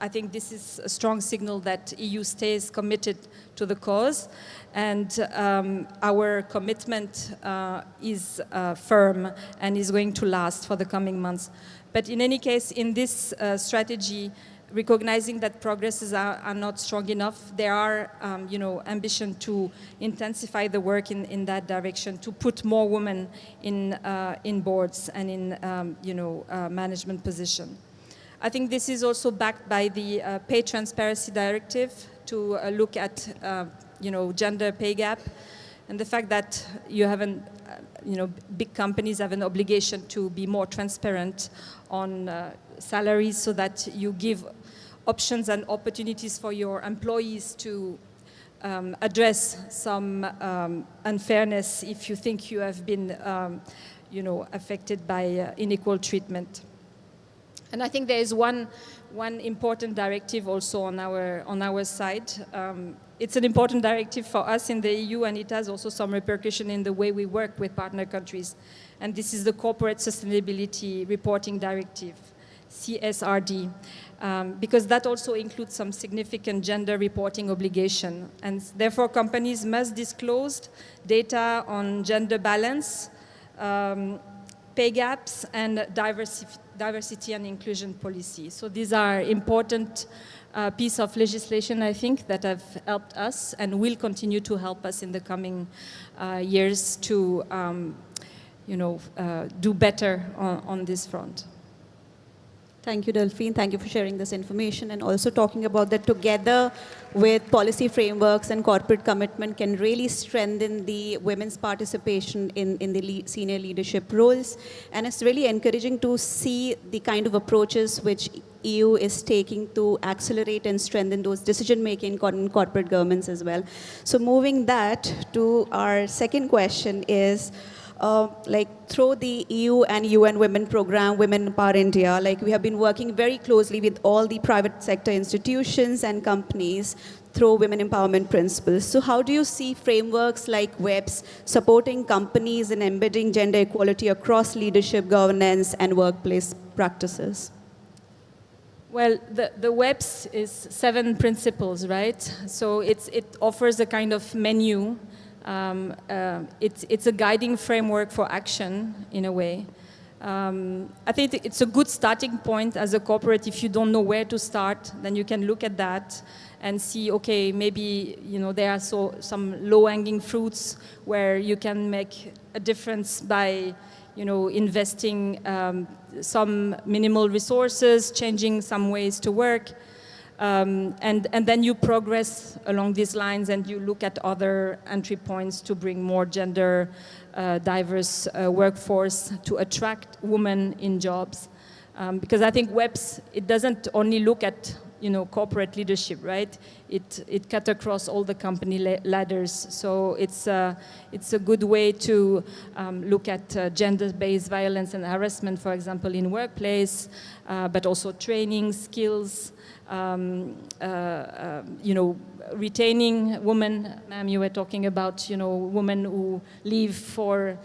I think this is a strong signal that EU stays committed to the cause, and our commitment is firm and is going to last for the coming months. But in any case, in this strategy, recognizing that progresses are not strong enough, there are, ambition to intensify the work in that direction, to put more women in boards and in, management position. I think this is also backed by the Pay Transparency Directive to look at, gender pay gap, and the fact that you have big companies have an obligation to be more transparent on salaries, so that you give options and opportunities for your employees to address some unfairness if you think you have been, affected by unequal treatment. And I think there is one important directive also on our side. It's an important directive for us in the EU, and it has also some repercussion in the way we work with partner countries. And this is the Corporate Sustainability Reporting Directive, CSRD, because that also includes some significant gender reporting obligation. And therefore, companies must disclose data on gender balance, pay gaps, and diversity and inclusion policy. So these are important piece of legislation, I think, that have helped us and will continue to help us in the coming years to, do better on this front. Thank you, Delphine. Thank you for sharing this information, and also talking about that together with policy frameworks and corporate commitment can really strengthen the women's participation in the senior leadership roles. And it's really encouraging to see the kind of approaches which EU is taking to accelerate and strengthen those decision-making in corporate governments as well. So moving that to our second question is, like through the EU and UN Women Program, Women Empower India, like we have been working very closely with all the private sector institutions and companies through women empowerment principles. So how do you see frameworks like WEPS supporting companies in embedding gender equality across leadership, governance, and workplace practices? Well, the WEPS is 7 principles, right? So it offers a kind of menu. It's a guiding framework for action, in a way. I think it's a good starting point as a corporate. If you don't know where to start, then you can look at that and see, okay, maybe there are some low-hanging fruits where you can make a difference by investing some minimal resources, changing some ways to work. And then you progress along these lines and you look at other entry points to bring more gender diverse workforce to attract women in jobs. Because I think WEPS, it doesn't only look at corporate leadership, right? It cut across all the company ladders. So it's a good way to look at gender-based violence and harassment, for example, in workplace, but also training, skills, retaining women. Ma'am, you were talking about, women who leave for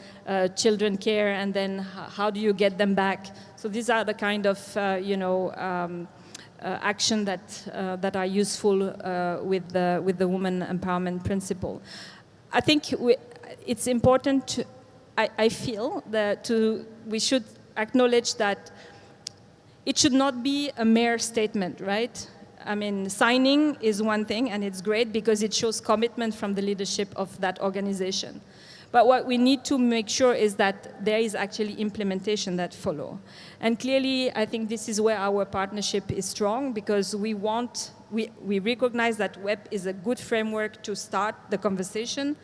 children care, and then how do you get them back? So these are the kind of, action that are useful with the woman empowerment principle. I think it's important. I feel that we should acknowledge that it should not be a mere statement, right? I mean, signing is one thing, and it's great because it shows commitment from the leadership of that organization. But what we need to make sure is that there is actually implementation that follow. And clearly, I think this is where our partnership is strong, because we recognize that WEP is a good framework to start the conversation,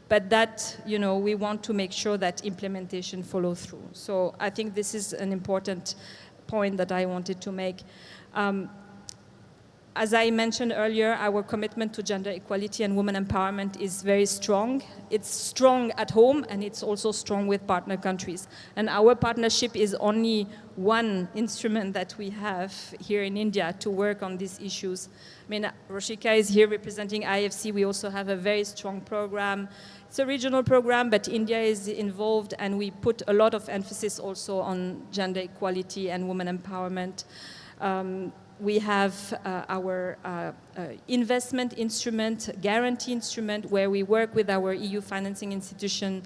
but that, we want to make sure that implementation follow through. So I think this is an important point that I wanted to make. As I mentioned earlier, our commitment to gender equality and women empowerment is very strong. It's strong at home, and it's also strong with partner countries. And our partnership is only one instrument that we have here in India to work on these issues. I mean, Roshika is here representing IFC. We also have a very strong program. It's a regional program, but India is involved, and we put a lot of emphasis also on gender equality and women empowerment. We have our investment instrument, guarantee instrument, where we work with our EU financing institution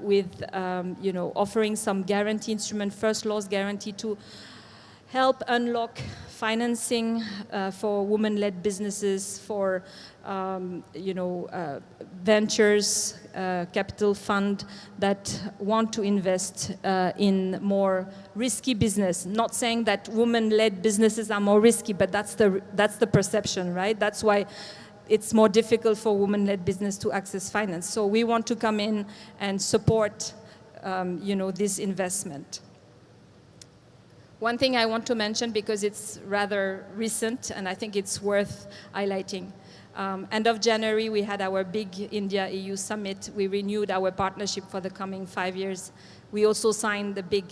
with, offering some guarantee instrument, first loss guarantee, to help unlock financing for women-led businesses, for ventures, capital fund that want to invest in more risky business. Not saying that women-led businesses are more risky, but that's the perception, right? That's why it's more difficult for women-led business to access finance. So we want to come in and support, this investment. One thing I want to mention, because it's rather recent and I think it's worth highlighting. End of January, we had our big India-EU summit. We renewed our partnership for the coming 5 years. We also signed the big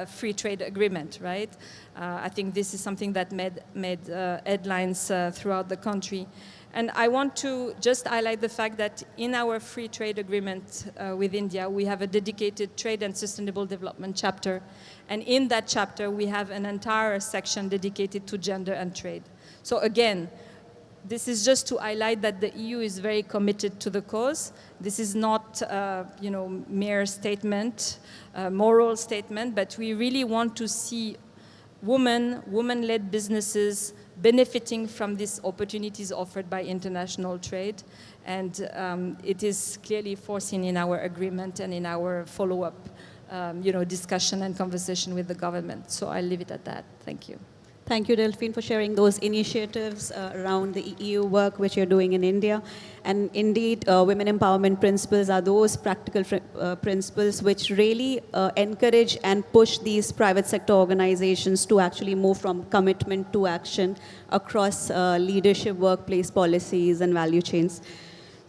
free trade agreement, right? I think this is something that made headlines throughout the country. And I want to just highlight the fact that in our free trade agreement with India, we have a dedicated trade and sustainable development chapter. And in that chapter, we have an entire section dedicated to gender and trade. So again, this is just to highlight that the EU is very committed to the cause. This is not, mere statement, moral statement, but we really want to see women-led businesses benefiting from these opportunities offered by international trade. And it is clearly foreseen in our agreement and in our follow-up, discussion and conversation with the government. So I'll leave it at that. Thank you. Thank you, Delphine, for sharing those initiatives around the EU work which you're doing in India. And indeed, women empowerment principles are those practical principles which really encourage and push these private sector organizations to actually move from commitment to action across leadership, workplace policies, and value chains.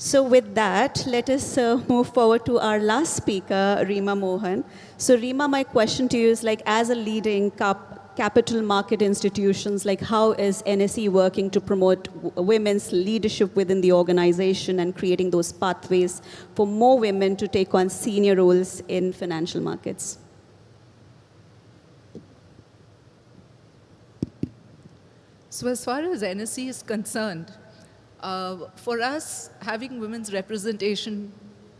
So with that, let us move forward to our last speaker, Rima Mohan. So Rima, my question to you is like, as a leading capital market institutions, like how is NSE working to promote women's leadership within the organization and creating those pathways for more women to take on senior roles in financial markets? So as far as NSE is concerned, for us, having women's representation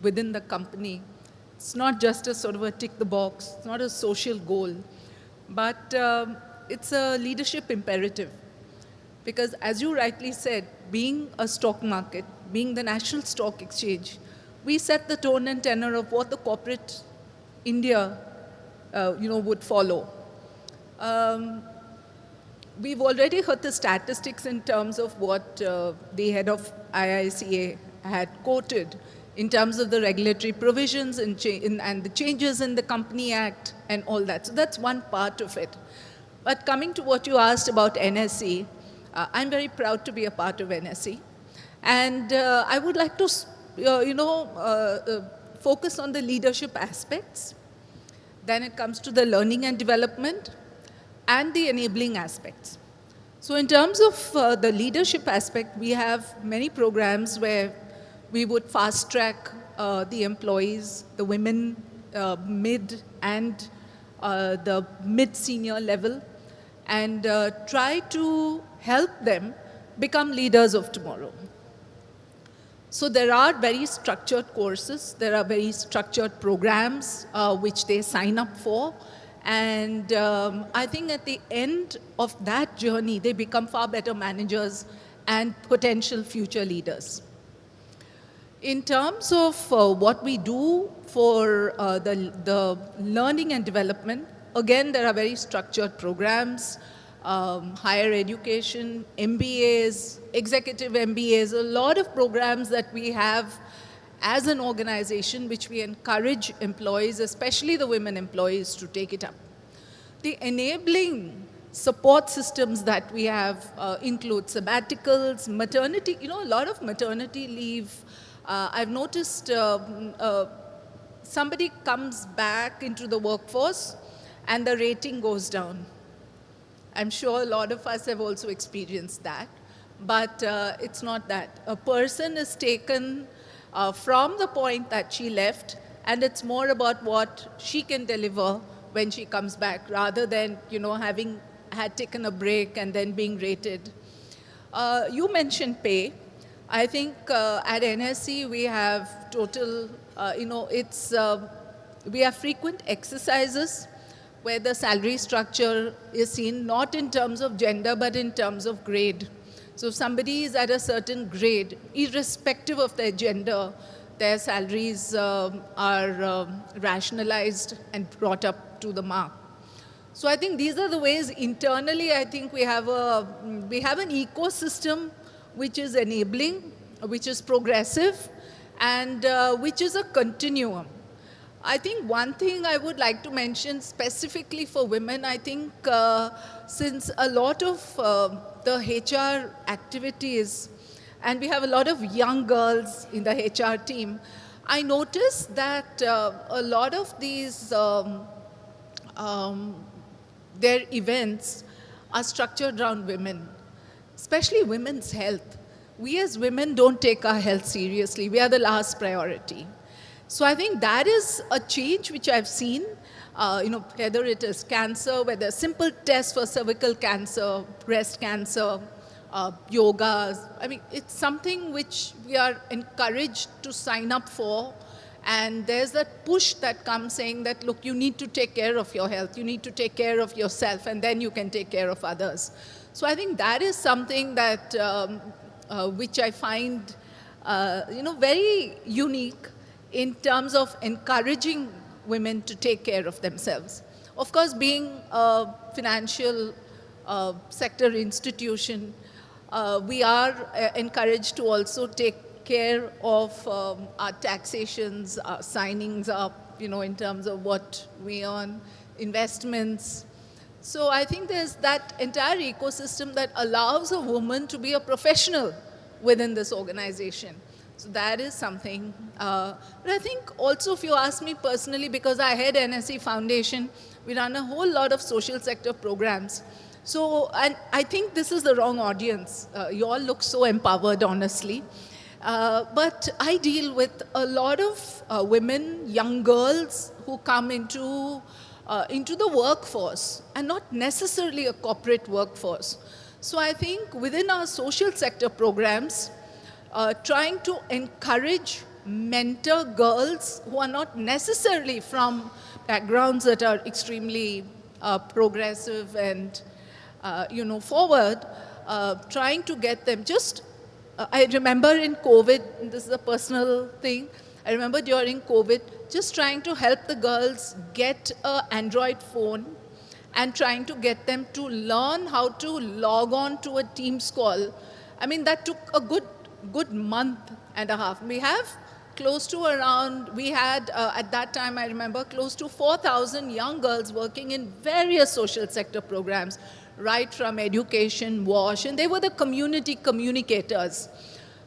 within the company, it's not just a sort of a tick the box, it's not a social goal, but it's a leadership imperative. Because as you rightly said, being a stock market, being the national stock exchange, we set the tone and tenor of what the corporate India would follow. We've already heard the statistics in terms of what the head of IICA had quoted in terms of the regulatory provisions and the changes in the Company Act and all that. So that's one part of it. But coming to what you asked about NSE, I'm very proud to be a part of NSE. And I would like to, focus on the leadership aspects. Then it comes to the learning and development and the enabling aspects. So in terms of the leadership aspect, we have many programs where we would fast track the employees, the women mid and the mid-senior level, and try to help them become leaders of tomorrow. So there are very structured courses, there are very structured programs which they sign up for. And I think at the end of that journey, they become far better managers and potential future leaders. In terms of what we do for the learning and development, again, there are very structured programs, higher education, MBAs, executive MBAs, a lot of programs that we have as an organization which we encourage employees, especially the women employees, to take it up. The enabling support systems that we have include sabbaticals, maternity, a lot of maternity leave. I've noticed somebody comes back into the workforce and the rating goes down. I'm sure a lot of us have also experienced that, but it's not that. A person is taken from the point that she left, and it's more about what she can deliver when she comes back, rather than having had taken a break and then being rated. You mentioned pay. I think at NSE we have total, we have frequent exercises where the salary structure is seen not in terms of gender but in terms of grade. So if somebody is at a certain grade, irrespective of their gender, their salaries are rationalized and brought up to the mark. So I think these are the ways internally. I think we have an ecosystem which is enabling, which is progressive, and which is a continuum. I think one thing I would like to mention specifically for women, I think since a lot of the HR activities, and we have a lot of young girls in the HR team, I noticed that a lot of these, their events are structured around women, especially women's health. We as women don't take our health seriously. We are the last priority. So I think that is a change which I've seen, whether it is cancer, whether simple tests for cervical cancer, breast cancer, yoga. I mean, it's something which we are encouraged to sign up for. And there's that push that comes saying that, look, you need to take care of your health. You need to take care of yourself, and then you can take care of others. So I think that is something that, which I find, very unique in terms of encouraging women to take care of themselves. Of course, being a financial sector institution, we are encouraged to also take care of our taxations, our signings up, in terms of what we earn, investments. So I think there's that entire ecosystem that allows a woman to be a professional within this organization. So that is something. But I think also, if you ask me personally, because I head NSE Foundation, we run a whole lot of social sector programs. So, and I think this is the wrong audience. You all look so empowered, honestly. But I deal with a lot of women, young girls who come into the workforce, and not necessarily a corporate workforce. So I think within our social sector programs, trying to encourage, mentor girls who are not necessarily from backgrounds that are extremely progressive and forward, trying to get them just. I remember in COVID, this is a personal thing, I remember during COVID, just trying to help the girls get an Android phone and trying to get them to learn how to log on to a Teams call. I mean, that took a good month and a half. We have close to around, we had at that time, I remember, close to 4,000 young girls working in various social sector programs, right from education, WASH, and they were the community communicators.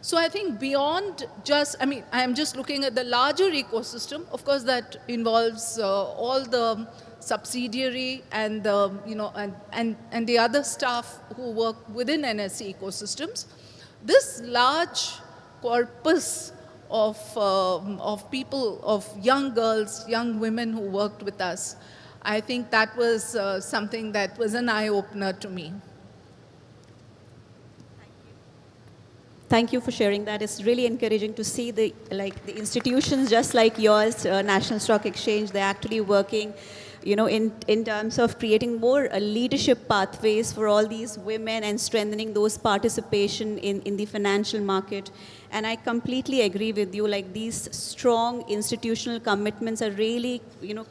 So I think beyond just, I mean, I am just looking at the larger ecosystem. Of course, that involves all the subsidiary and the, and the other staff who work within NSE ecosystems. This large corpus of people, of young girls, young women who worked with us, I think that was something that was an eye-opener to me. Thank you for sharing that. It's really encouraging to see the institutions just like yours, National Stock Exchange, they're actually working, in terms of creating more leadership pathways for all these women and strengthening those participation in the financial market. And I completely agree with you, like these strong institutional commitments are really,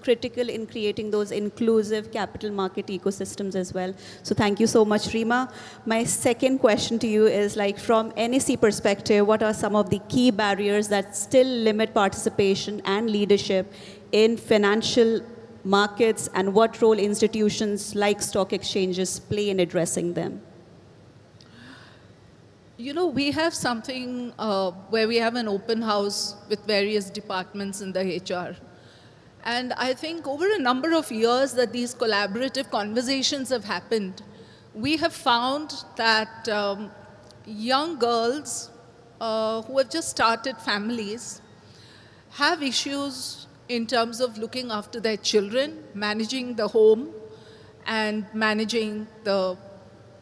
critical in creating those inclusive capital market ecosystems as well. So thank you so much, Rima. My second question to you is, like, from NSE perspective, what are some of the key barriers that still limit participation and leadership in financial markets, and what role institutions like stock exchanges play in addressing them? We have something where we have an open house with various departments in the HR. And I think over a number of years that these collaborative conversations have happened, we have found that young girls who have just started families have issues in terms of looking after their children, managing the home, and managing the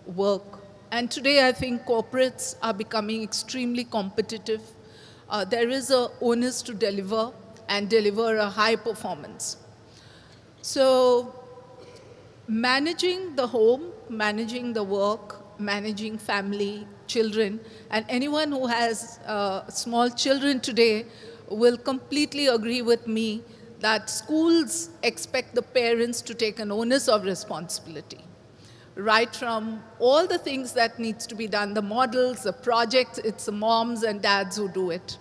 work. And today, I think corporates are becoming extremely competitive. There is an onus to deliver and deliver a high performance. So managing the home, managing the work, managing family, children, and anyone who has small children today will completely agree with me that schools expect the parents to take an onus of responsibility, right from all the things that needs to be done, the models, the projects, it's the moms and dads who do it.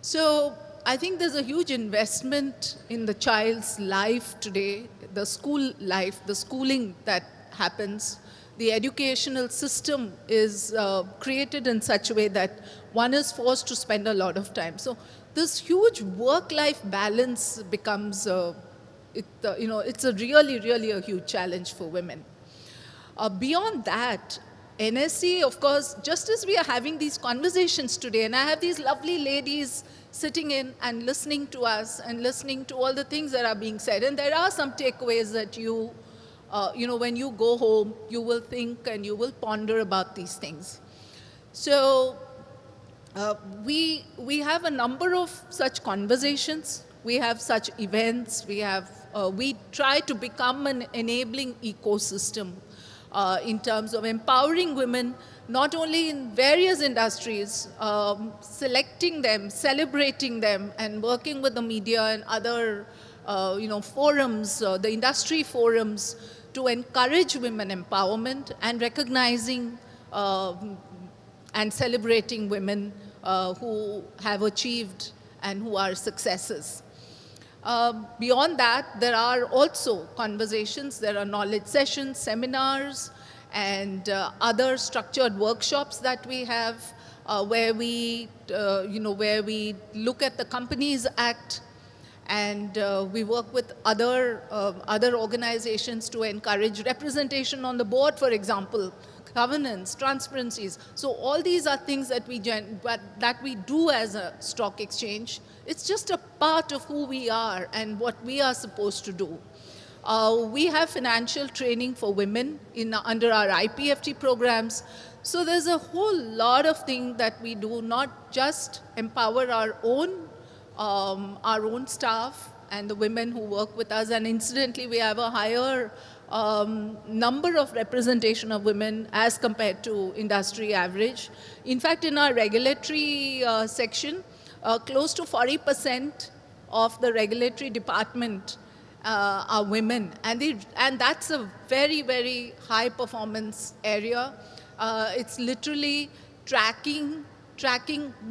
So I think there's a huge investment in the child's life today, the school life, the schooling that happens. The educational system is created in such a way that one is forced to spend a lot of time. So this huge work-life balance becomes, it's a really a huge challenge for women. Beyond that, NSE, of course, just as we are having these conversations today, and I have these lovely ladies sitting in and listening to us and listening to all the things that are being said, and there are some takeaways that when you go home, you will think and you will ponder about these things. So we have a number of such conversations. We have such events. We try to become an enabling ecosystem in terms of empowering women, not only in various industries, selecting them, celebrating them, and working with the media and other forums, the industry forums, to encourage women empowerment and recognizing and celebrating women who have achieved and who are successes. Beyond that, there are also conversations, there are knowledge sessions, seminars, and other structured workshops that we have where we, where we look at the Companies Act, and we work with other organizations to encourage representation on the board, for example, governance, transparencies. So all these are things that we do as a stock exchange. It's just a part of who we are and what we are supposed to do. We have financial training for women under our IPFT programs. So there's a whole lot of things that we do, not just empower our own staff and the women who work with us. And incidentally, we have a higher number of representation of women as compared to industry average. In fact, in our regulatory section, close to 40% of the regulatory department are women. And that's a very, very high performance area. It's literally tracking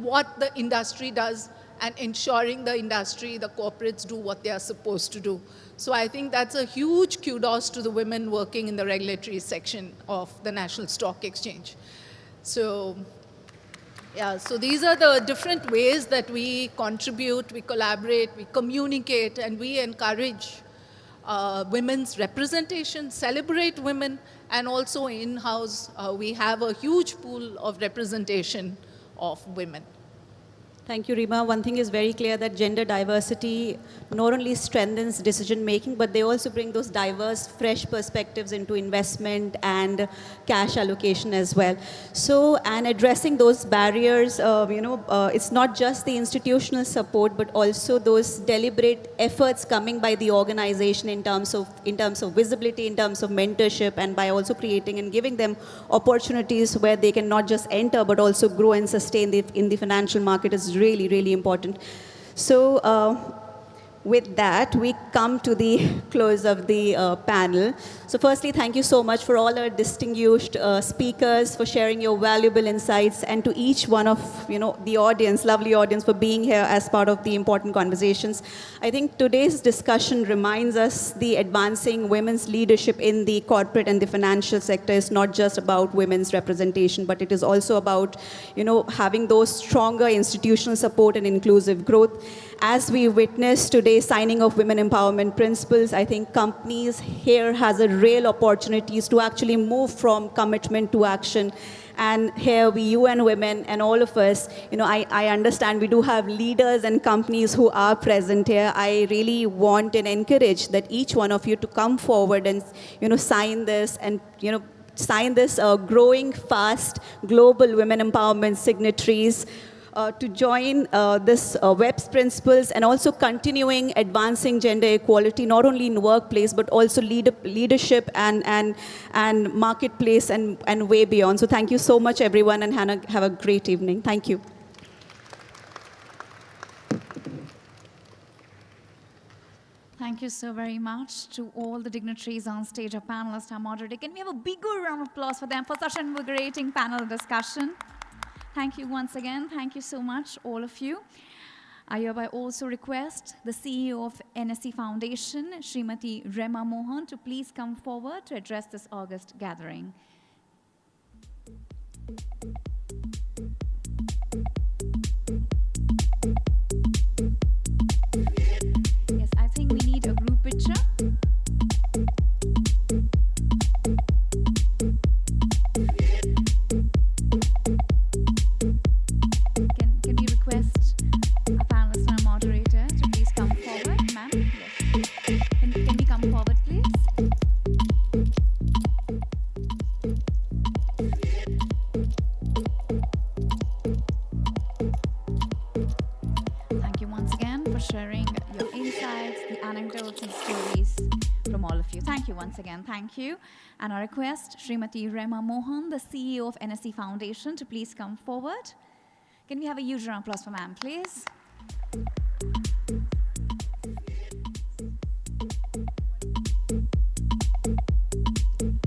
what the industry does and ensuring the industry, the corporates do what they are supposed to do. So I think that's a huge kudos to the women working in the regulatory section of the National Stock Exchange. So, yeah, so these are the different ways that we contribute, we collaborate, we communicate, and we encourage women's representation, celebrate women, and also in-house, we have a huge pool of representation of women. Thank you, Rima. One thing is very clear that gender diversity not only strengthens decision making, but they also bring those diverse, fresh perspectives into investment and cash allocation as well. So, and addressing those barriers, it's not just the institutional support, but also those deliberate efforts coming by the organization in terms of visibility, in terms of mentorship, and by also creating and giving them opportunities where they can not just enter, but also grow and sustain in the financial market is really, really important. So with that, we come to the close of the panel. So firstly, thank you so much for all our distinguished speakers for sharing your valuable insights, and to each one of the audience, lovely audience, for being here as part of the important conversations. I think today's discussion reminds us the advancing women's leadership in the corporate and the financial sector is not just about women's representation, but it is also about having those stronger institutional support and inclusive growth. As we witness today's signing of women empowerment principles, I think companies here has a real opportunities to actually move from commitment to action. And here you and women and all of us, I understand we do have leaders and companies who are present here. I really want and encourage that each one of you to come forward and sign this and sign this growing fast global women empowerment signatories. To join this WEB's principles and also continuing advancing gender equality, not only in workplace, but also leadership and marketplace and way beyond. So thank you so much, everyone, and have a great evening. Thank you. Thank you so very much to all the dignitaries on stage, our panelists, our moderator. Can we have a bigger round of applause for them for such an invigorating panel discussion? Thank you once again. Thank you so much, all of you. I hereby also request the CEO of NSE Foundation, Srimati Rema Mohan, to please come forward to address this August gathering. Yes, I think we need a group picture. Can we request a panelist and a moderator to please come forward, ma'am? Yes. Can we come forward, please? Thank you once again for sharing your insights, the anecdotes and stories from all of you. Thank you once again. Thank you. And I request Srimati Rema Mohan, the CEO of NSE Foundation, to please come forward. Can we have a huge round of applause for ma'am, please?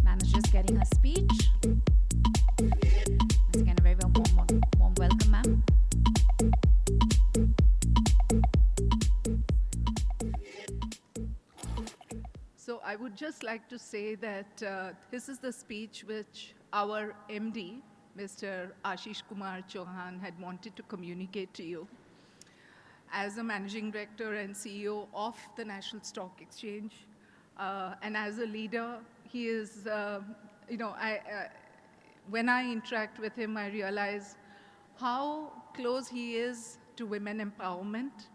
Ma'am is just getting her speech. Once again, a very warm welcome, ma'am. So I would just like to say that this is the speech which our MD, Mr. Ashish Kumar Chauhan had wanted to communicate to you. As a managing director and CEO of the National Stock Exchange, and as a leader, he is, when I interact with him, I realize how close he is to women empowerment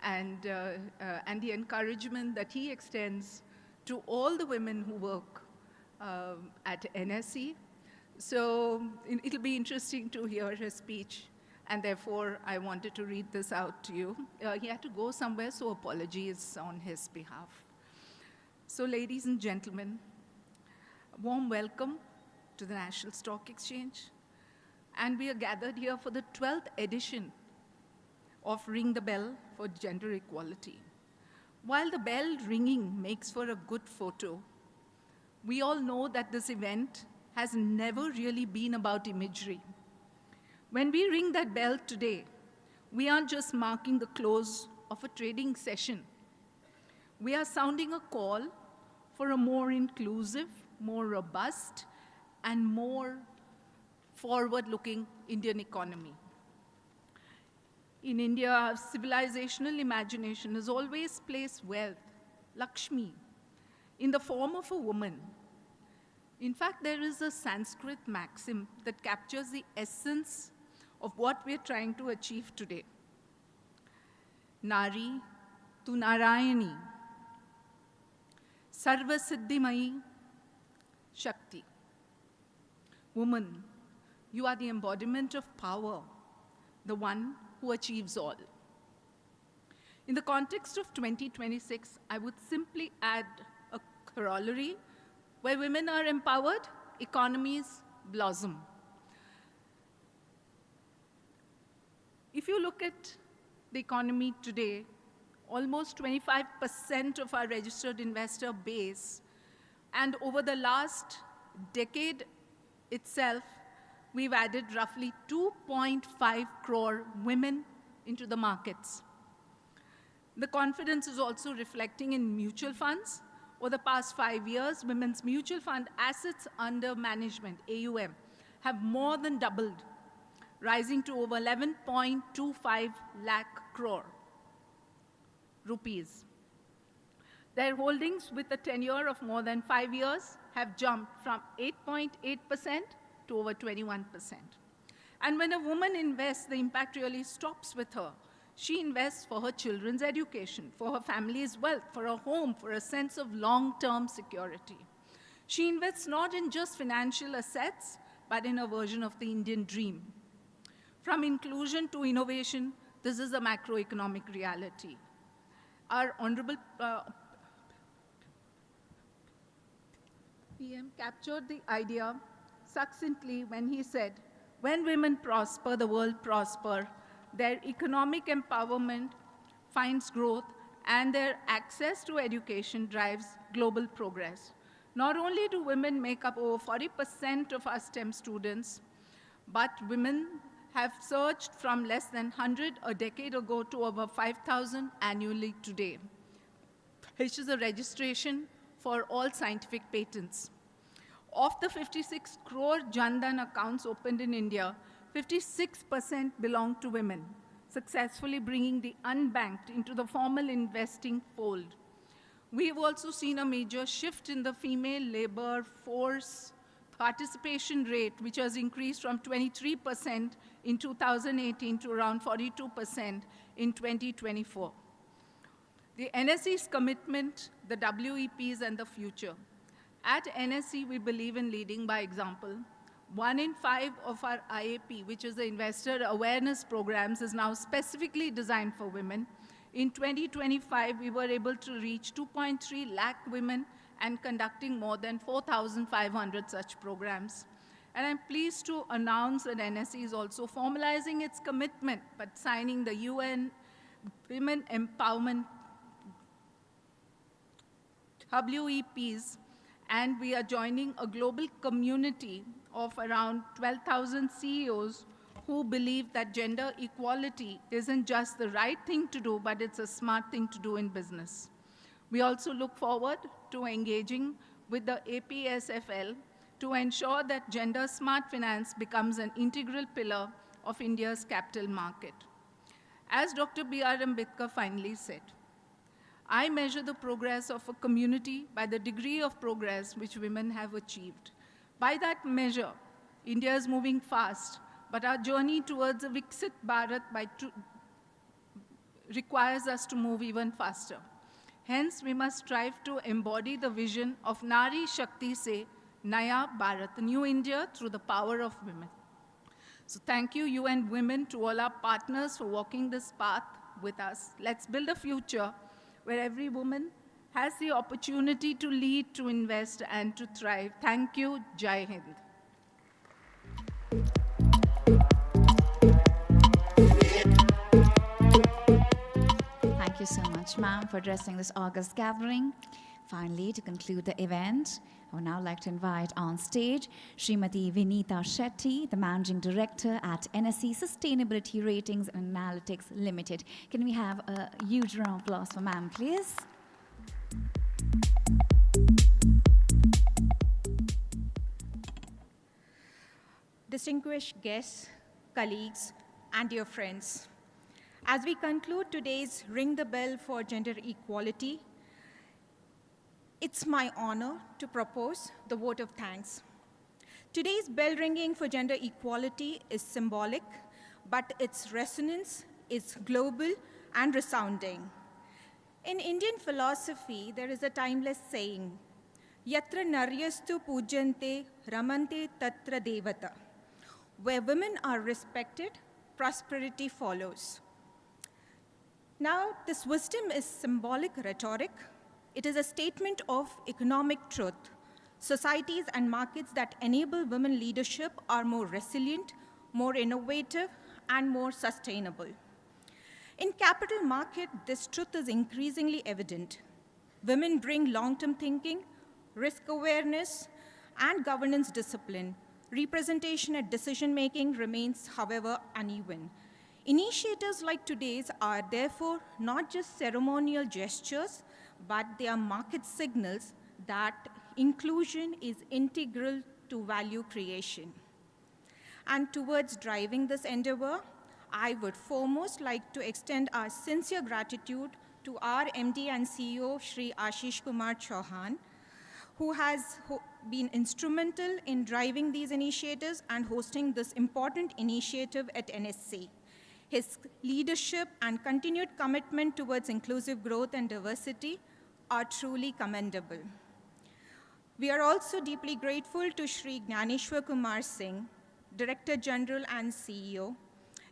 and the encouragement that he extends to all the women who work at NSE. So it'll be interesting to hear his speech, and therefore I wanted to read this out to you. He had to go somewhere, so apologies on his behalf. So ladies and gentlemen, a warm welcome to the National Stock Exchange. And we are gathered here for the 12th edition of Ring the Bell for Gender Equality. While the bell ringing makes for a good photo, we all know that this event has never really been about imagery. When we ring that bell today, we aren't just marking the close of a trading session. We are sounding a call for a more inclusive, more robust, and more forward-looking Indian economy. In India, our civilizational imagination has always placed wealth, Lakshmi, in the form of a woman. In fact, there is a Sanskrit maxim that captures the essence of what we're trying to achieve today. Nari tu Narayani, Sarva Siddhimai Shakti. Woman, you are the embodiment of power, the one who achieves all. In the context of 2026, I would simply add a corollary: where women are empowered, economies blossom. If you look at the economy today, almost 25% of our registered investor base, and over the last decade itself, we've added roughly 2.5 crore women into the markets. The confidence is also reflecting in mutual funds. Over the past 5 years, women's mutual fund assets under management, AUM, have more than doubled, rising to over 11.25 lakh crore rupees. Their holdings with a tenure of more than 5 years have jumped from 8.8% to over 21%. And when a woman invests, the impact really stops with her. She invests for her children's education, for her family's wealth, for a home, for a sense of long-term security. She invests not in just financial assets, but in a version of the Indian dream. From inclusion to innovation, this is a macroeconomic reality. Our Honorable PM captured the idea succinctly when he said, when women prosper, the world prosper. Their economic empowerment finds growth, and their access to education drives global progress. Not only do women make up over 40% of our STEM students, but women have surged from less than 100 a decade ago to over 5,000 annually today, which is a registration for all scientific patents. Of the 56 crore Jan Dhan accounts opened in India, 56% belong to women, successfully bringing the unbanked into the formal investing fold. We've also seen a major shift in the female labor force participation rate, which has increased from 23% in 2018 to around 42% in 2024. The NSE's commitment, the WEPs, and the future. At NSE, we believe in leading by example. 1 in 5 of our IAP, which is the Investor Awareness Programs, is now specifically designed for women. In 2025, we were able to reach 2.3 lakh women and conducting more than 4,500 such programs. And I'm pleased to announce that NSE is also formalizing its commitment by signing the UN Women Empowerment WEPs, and we are joining a global community of around 12,000 CEOs who believe that gender equality isn't just the right thing to do, but it's a smart thing to do in business. We also look forward to engaging with the APSFL, to ensure that gender-smart finance becomes an integral pillar of India's capital market. As Dr. B.R. Ambedkar finally said, I measure the progress of a community by the degree of progress which women have achieved. By that measure, India is moving fast, but our journey towards a Viksit Bharat requires us to move even faster. Hence, we must strive to embody the vision of Nari Shakti Se Naya Bharat, the new India, through the power of women. So thank you, UN Women, to all our partners for walking this path with us. Let's build a future where every woman has the opportunity to lead, to invest, and to thrive. Thank you. Jai Hind. Thank you so much, ma'am, for addressing this August gathering. Finally, to conclude the event, I would now like to invite on stage Srimati Vinita Shetty, the Managing Director at NSE Sustainability Ratings and Analytics Limited. Can we have a huge round of applause for ma'am, please? Distinguished guests, colleagues, and dear friends, as we conclude today's Ring the Bell for Gender Equality, it's my honor to propose the vote of thanks. Today's bell ringing for gender equality is symbolic, but its resonance is global and resounding. In Indian philosophy, there is a timeless saying, Yatra naryastu pujante ramante tatra devata. Where women are respected, prosperity follows. Now, this wisdom is symbolic rhetoric. It is a statement of economic truth. Societies and markets that enable women leadership are more resilient, more innovative, and more sustainable. In capital market, this truth is increasingly evident. Women bring long-term thinking, risk awareness, and governance discipline. Representation at decision-making remains, however, uneven. Initiatives like today's are therefore not just ceremonial gestures, but they are market signals that inclusion is integral to value creation. And towards driving this endeavor, I would foremost like to extend our sincere gratitude to our MD and CEO, Shri Ashish Kumar Chauhan, who has been instrumental in driving these initiatives and hosting this important initiative at NSC. His leadership and continued commitment towards inclusive growth and diversity are truly commendable. We are also deeply grateful to Shri Gnaneshwar Kumar Singh, Director General and CEO,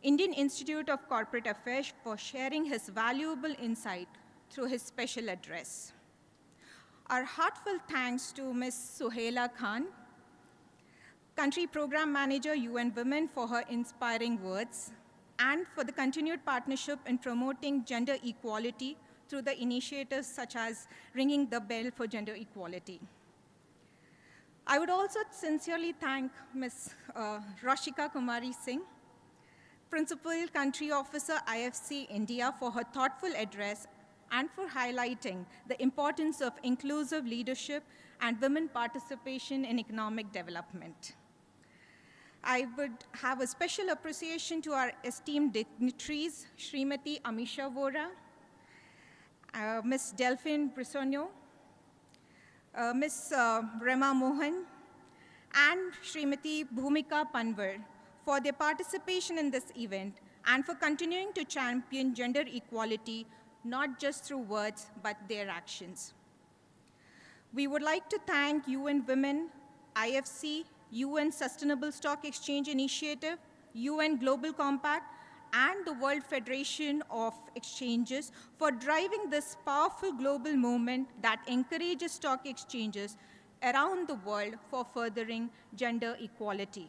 Indian Institute of Corporate Affairs, for sharing his valuable insight through his special address. Our heartfelt thanks to Ms. Suhaila Khan, Country Program Manager, UN Women, for her inspiring words, and for the continued partnership in promoting gender equality through the initiatives such as Ringing the Bell for Gender Equality. I would also sincerely thank Ms. Rashika Kumari Singh, Principal Country Officer, IFC India, for her thoughtful address and for highlighting the importance of inclusive leadership and women participation in economic development. I would have a special appreciation to our esteemed dignitaries, Srimati Amisha Vora, Ms. Delphine Brisogno, Ms. Rema Mohan, and Srimati Bhumika Panwar for their participation in this event and for continuing to champion gender equality, not just through words, but their actions. We would like to thank UN Women, IFC, UN Sustainable Stock Exchange Initiative, UN Global Compact, and the World Federation of Exchanges for driving this powerful global movement that encourages stock exchanges around the world for furthering gender equality.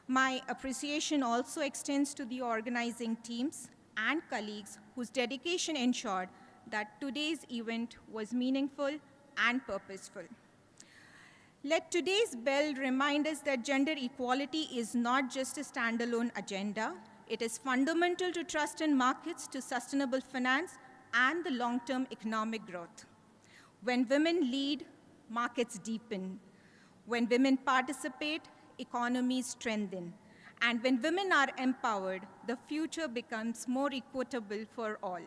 My appreciation also extends to the organizing teams and colleagues whose dedication ensured that today's event was meaningful and purposeful. Let today's bell remind us that gender equality is not just a standalone agenda. It is fundamental to trust in markets, to sustainable finance, and the long-term economic growth. When women lead, markets deepen. When women participate, economies strengthen. And when women are empowered, the future becomes more equitable for all.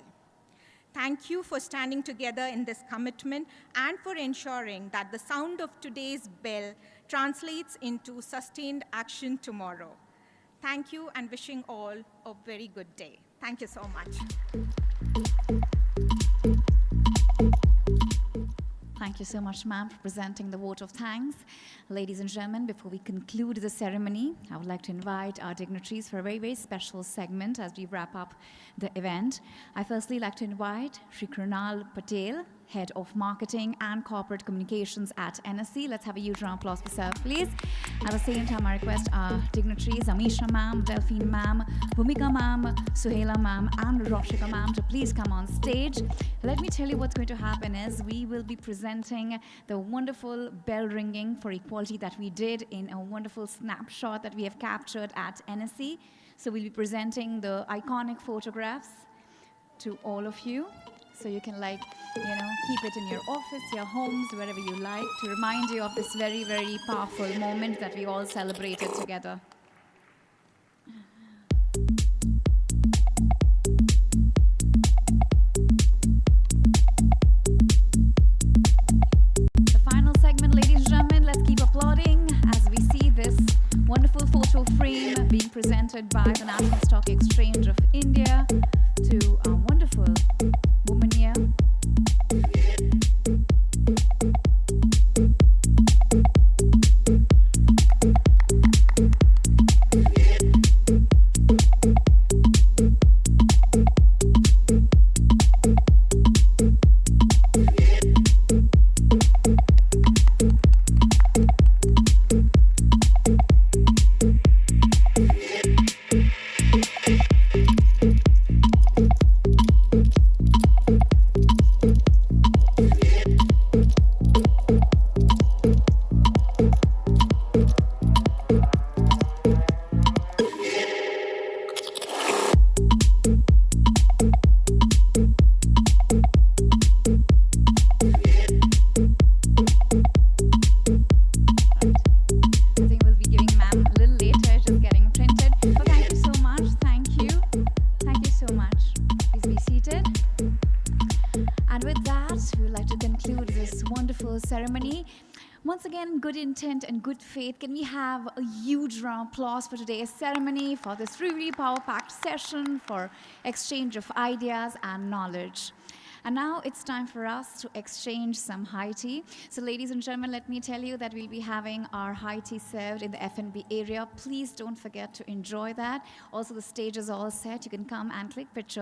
Thank you for standing together in this commitment and for ensuring that the sound of today's bell translates into sustained action tomorrow. Thank you, and wishing all a very good day. Thank you so much. Thank you so much, ma'am, for presenting the vote of thanks. Ladies and gentlemen, before we conclude the ceremony, I would like to invite our dignitaries for a very, very special segment as we wrap up the event. I firstly like to invite Shri Krunal Patel, Head of Marketing and Corporate Communications at NSC. Let's have a huge round of applause for sir, please. At the same time, I request our dignitaries, Amisha ma'am, Delphine ma'am, Bhumika ma'am, Suhaila ma'am, and Roshika ma'am to please come on stage. Let me tell you what's going to happen is we will be presenting the wonderful bell ringing for equality that we did in a wonderful snapshot that we have captured at NSC. So we'll be presenting the iconic photographs to all of you. So you can keep it in your office, your homes, wherever you like, to remind you of this very, very powerful moment that we all celebrated together. The final segment, ladies and gentlemen, let's keep applauding as we see this wonderful photo frame being presented by the National Stock Exchange of India to our wonderful woman here. Ceremony. Once again, good intent and good faith. Can we have a huge round of applause for today's ceremony, for this really power-packed session, for exchange of ideas and knowledge. And now it's time for us to exchange some high tea. So ladies and gentlemen, let me tell you that we'll be having our high tea served in the F&B area. Please don't forget to enjoy that. Also, the stage is all set. You can come and click pictures.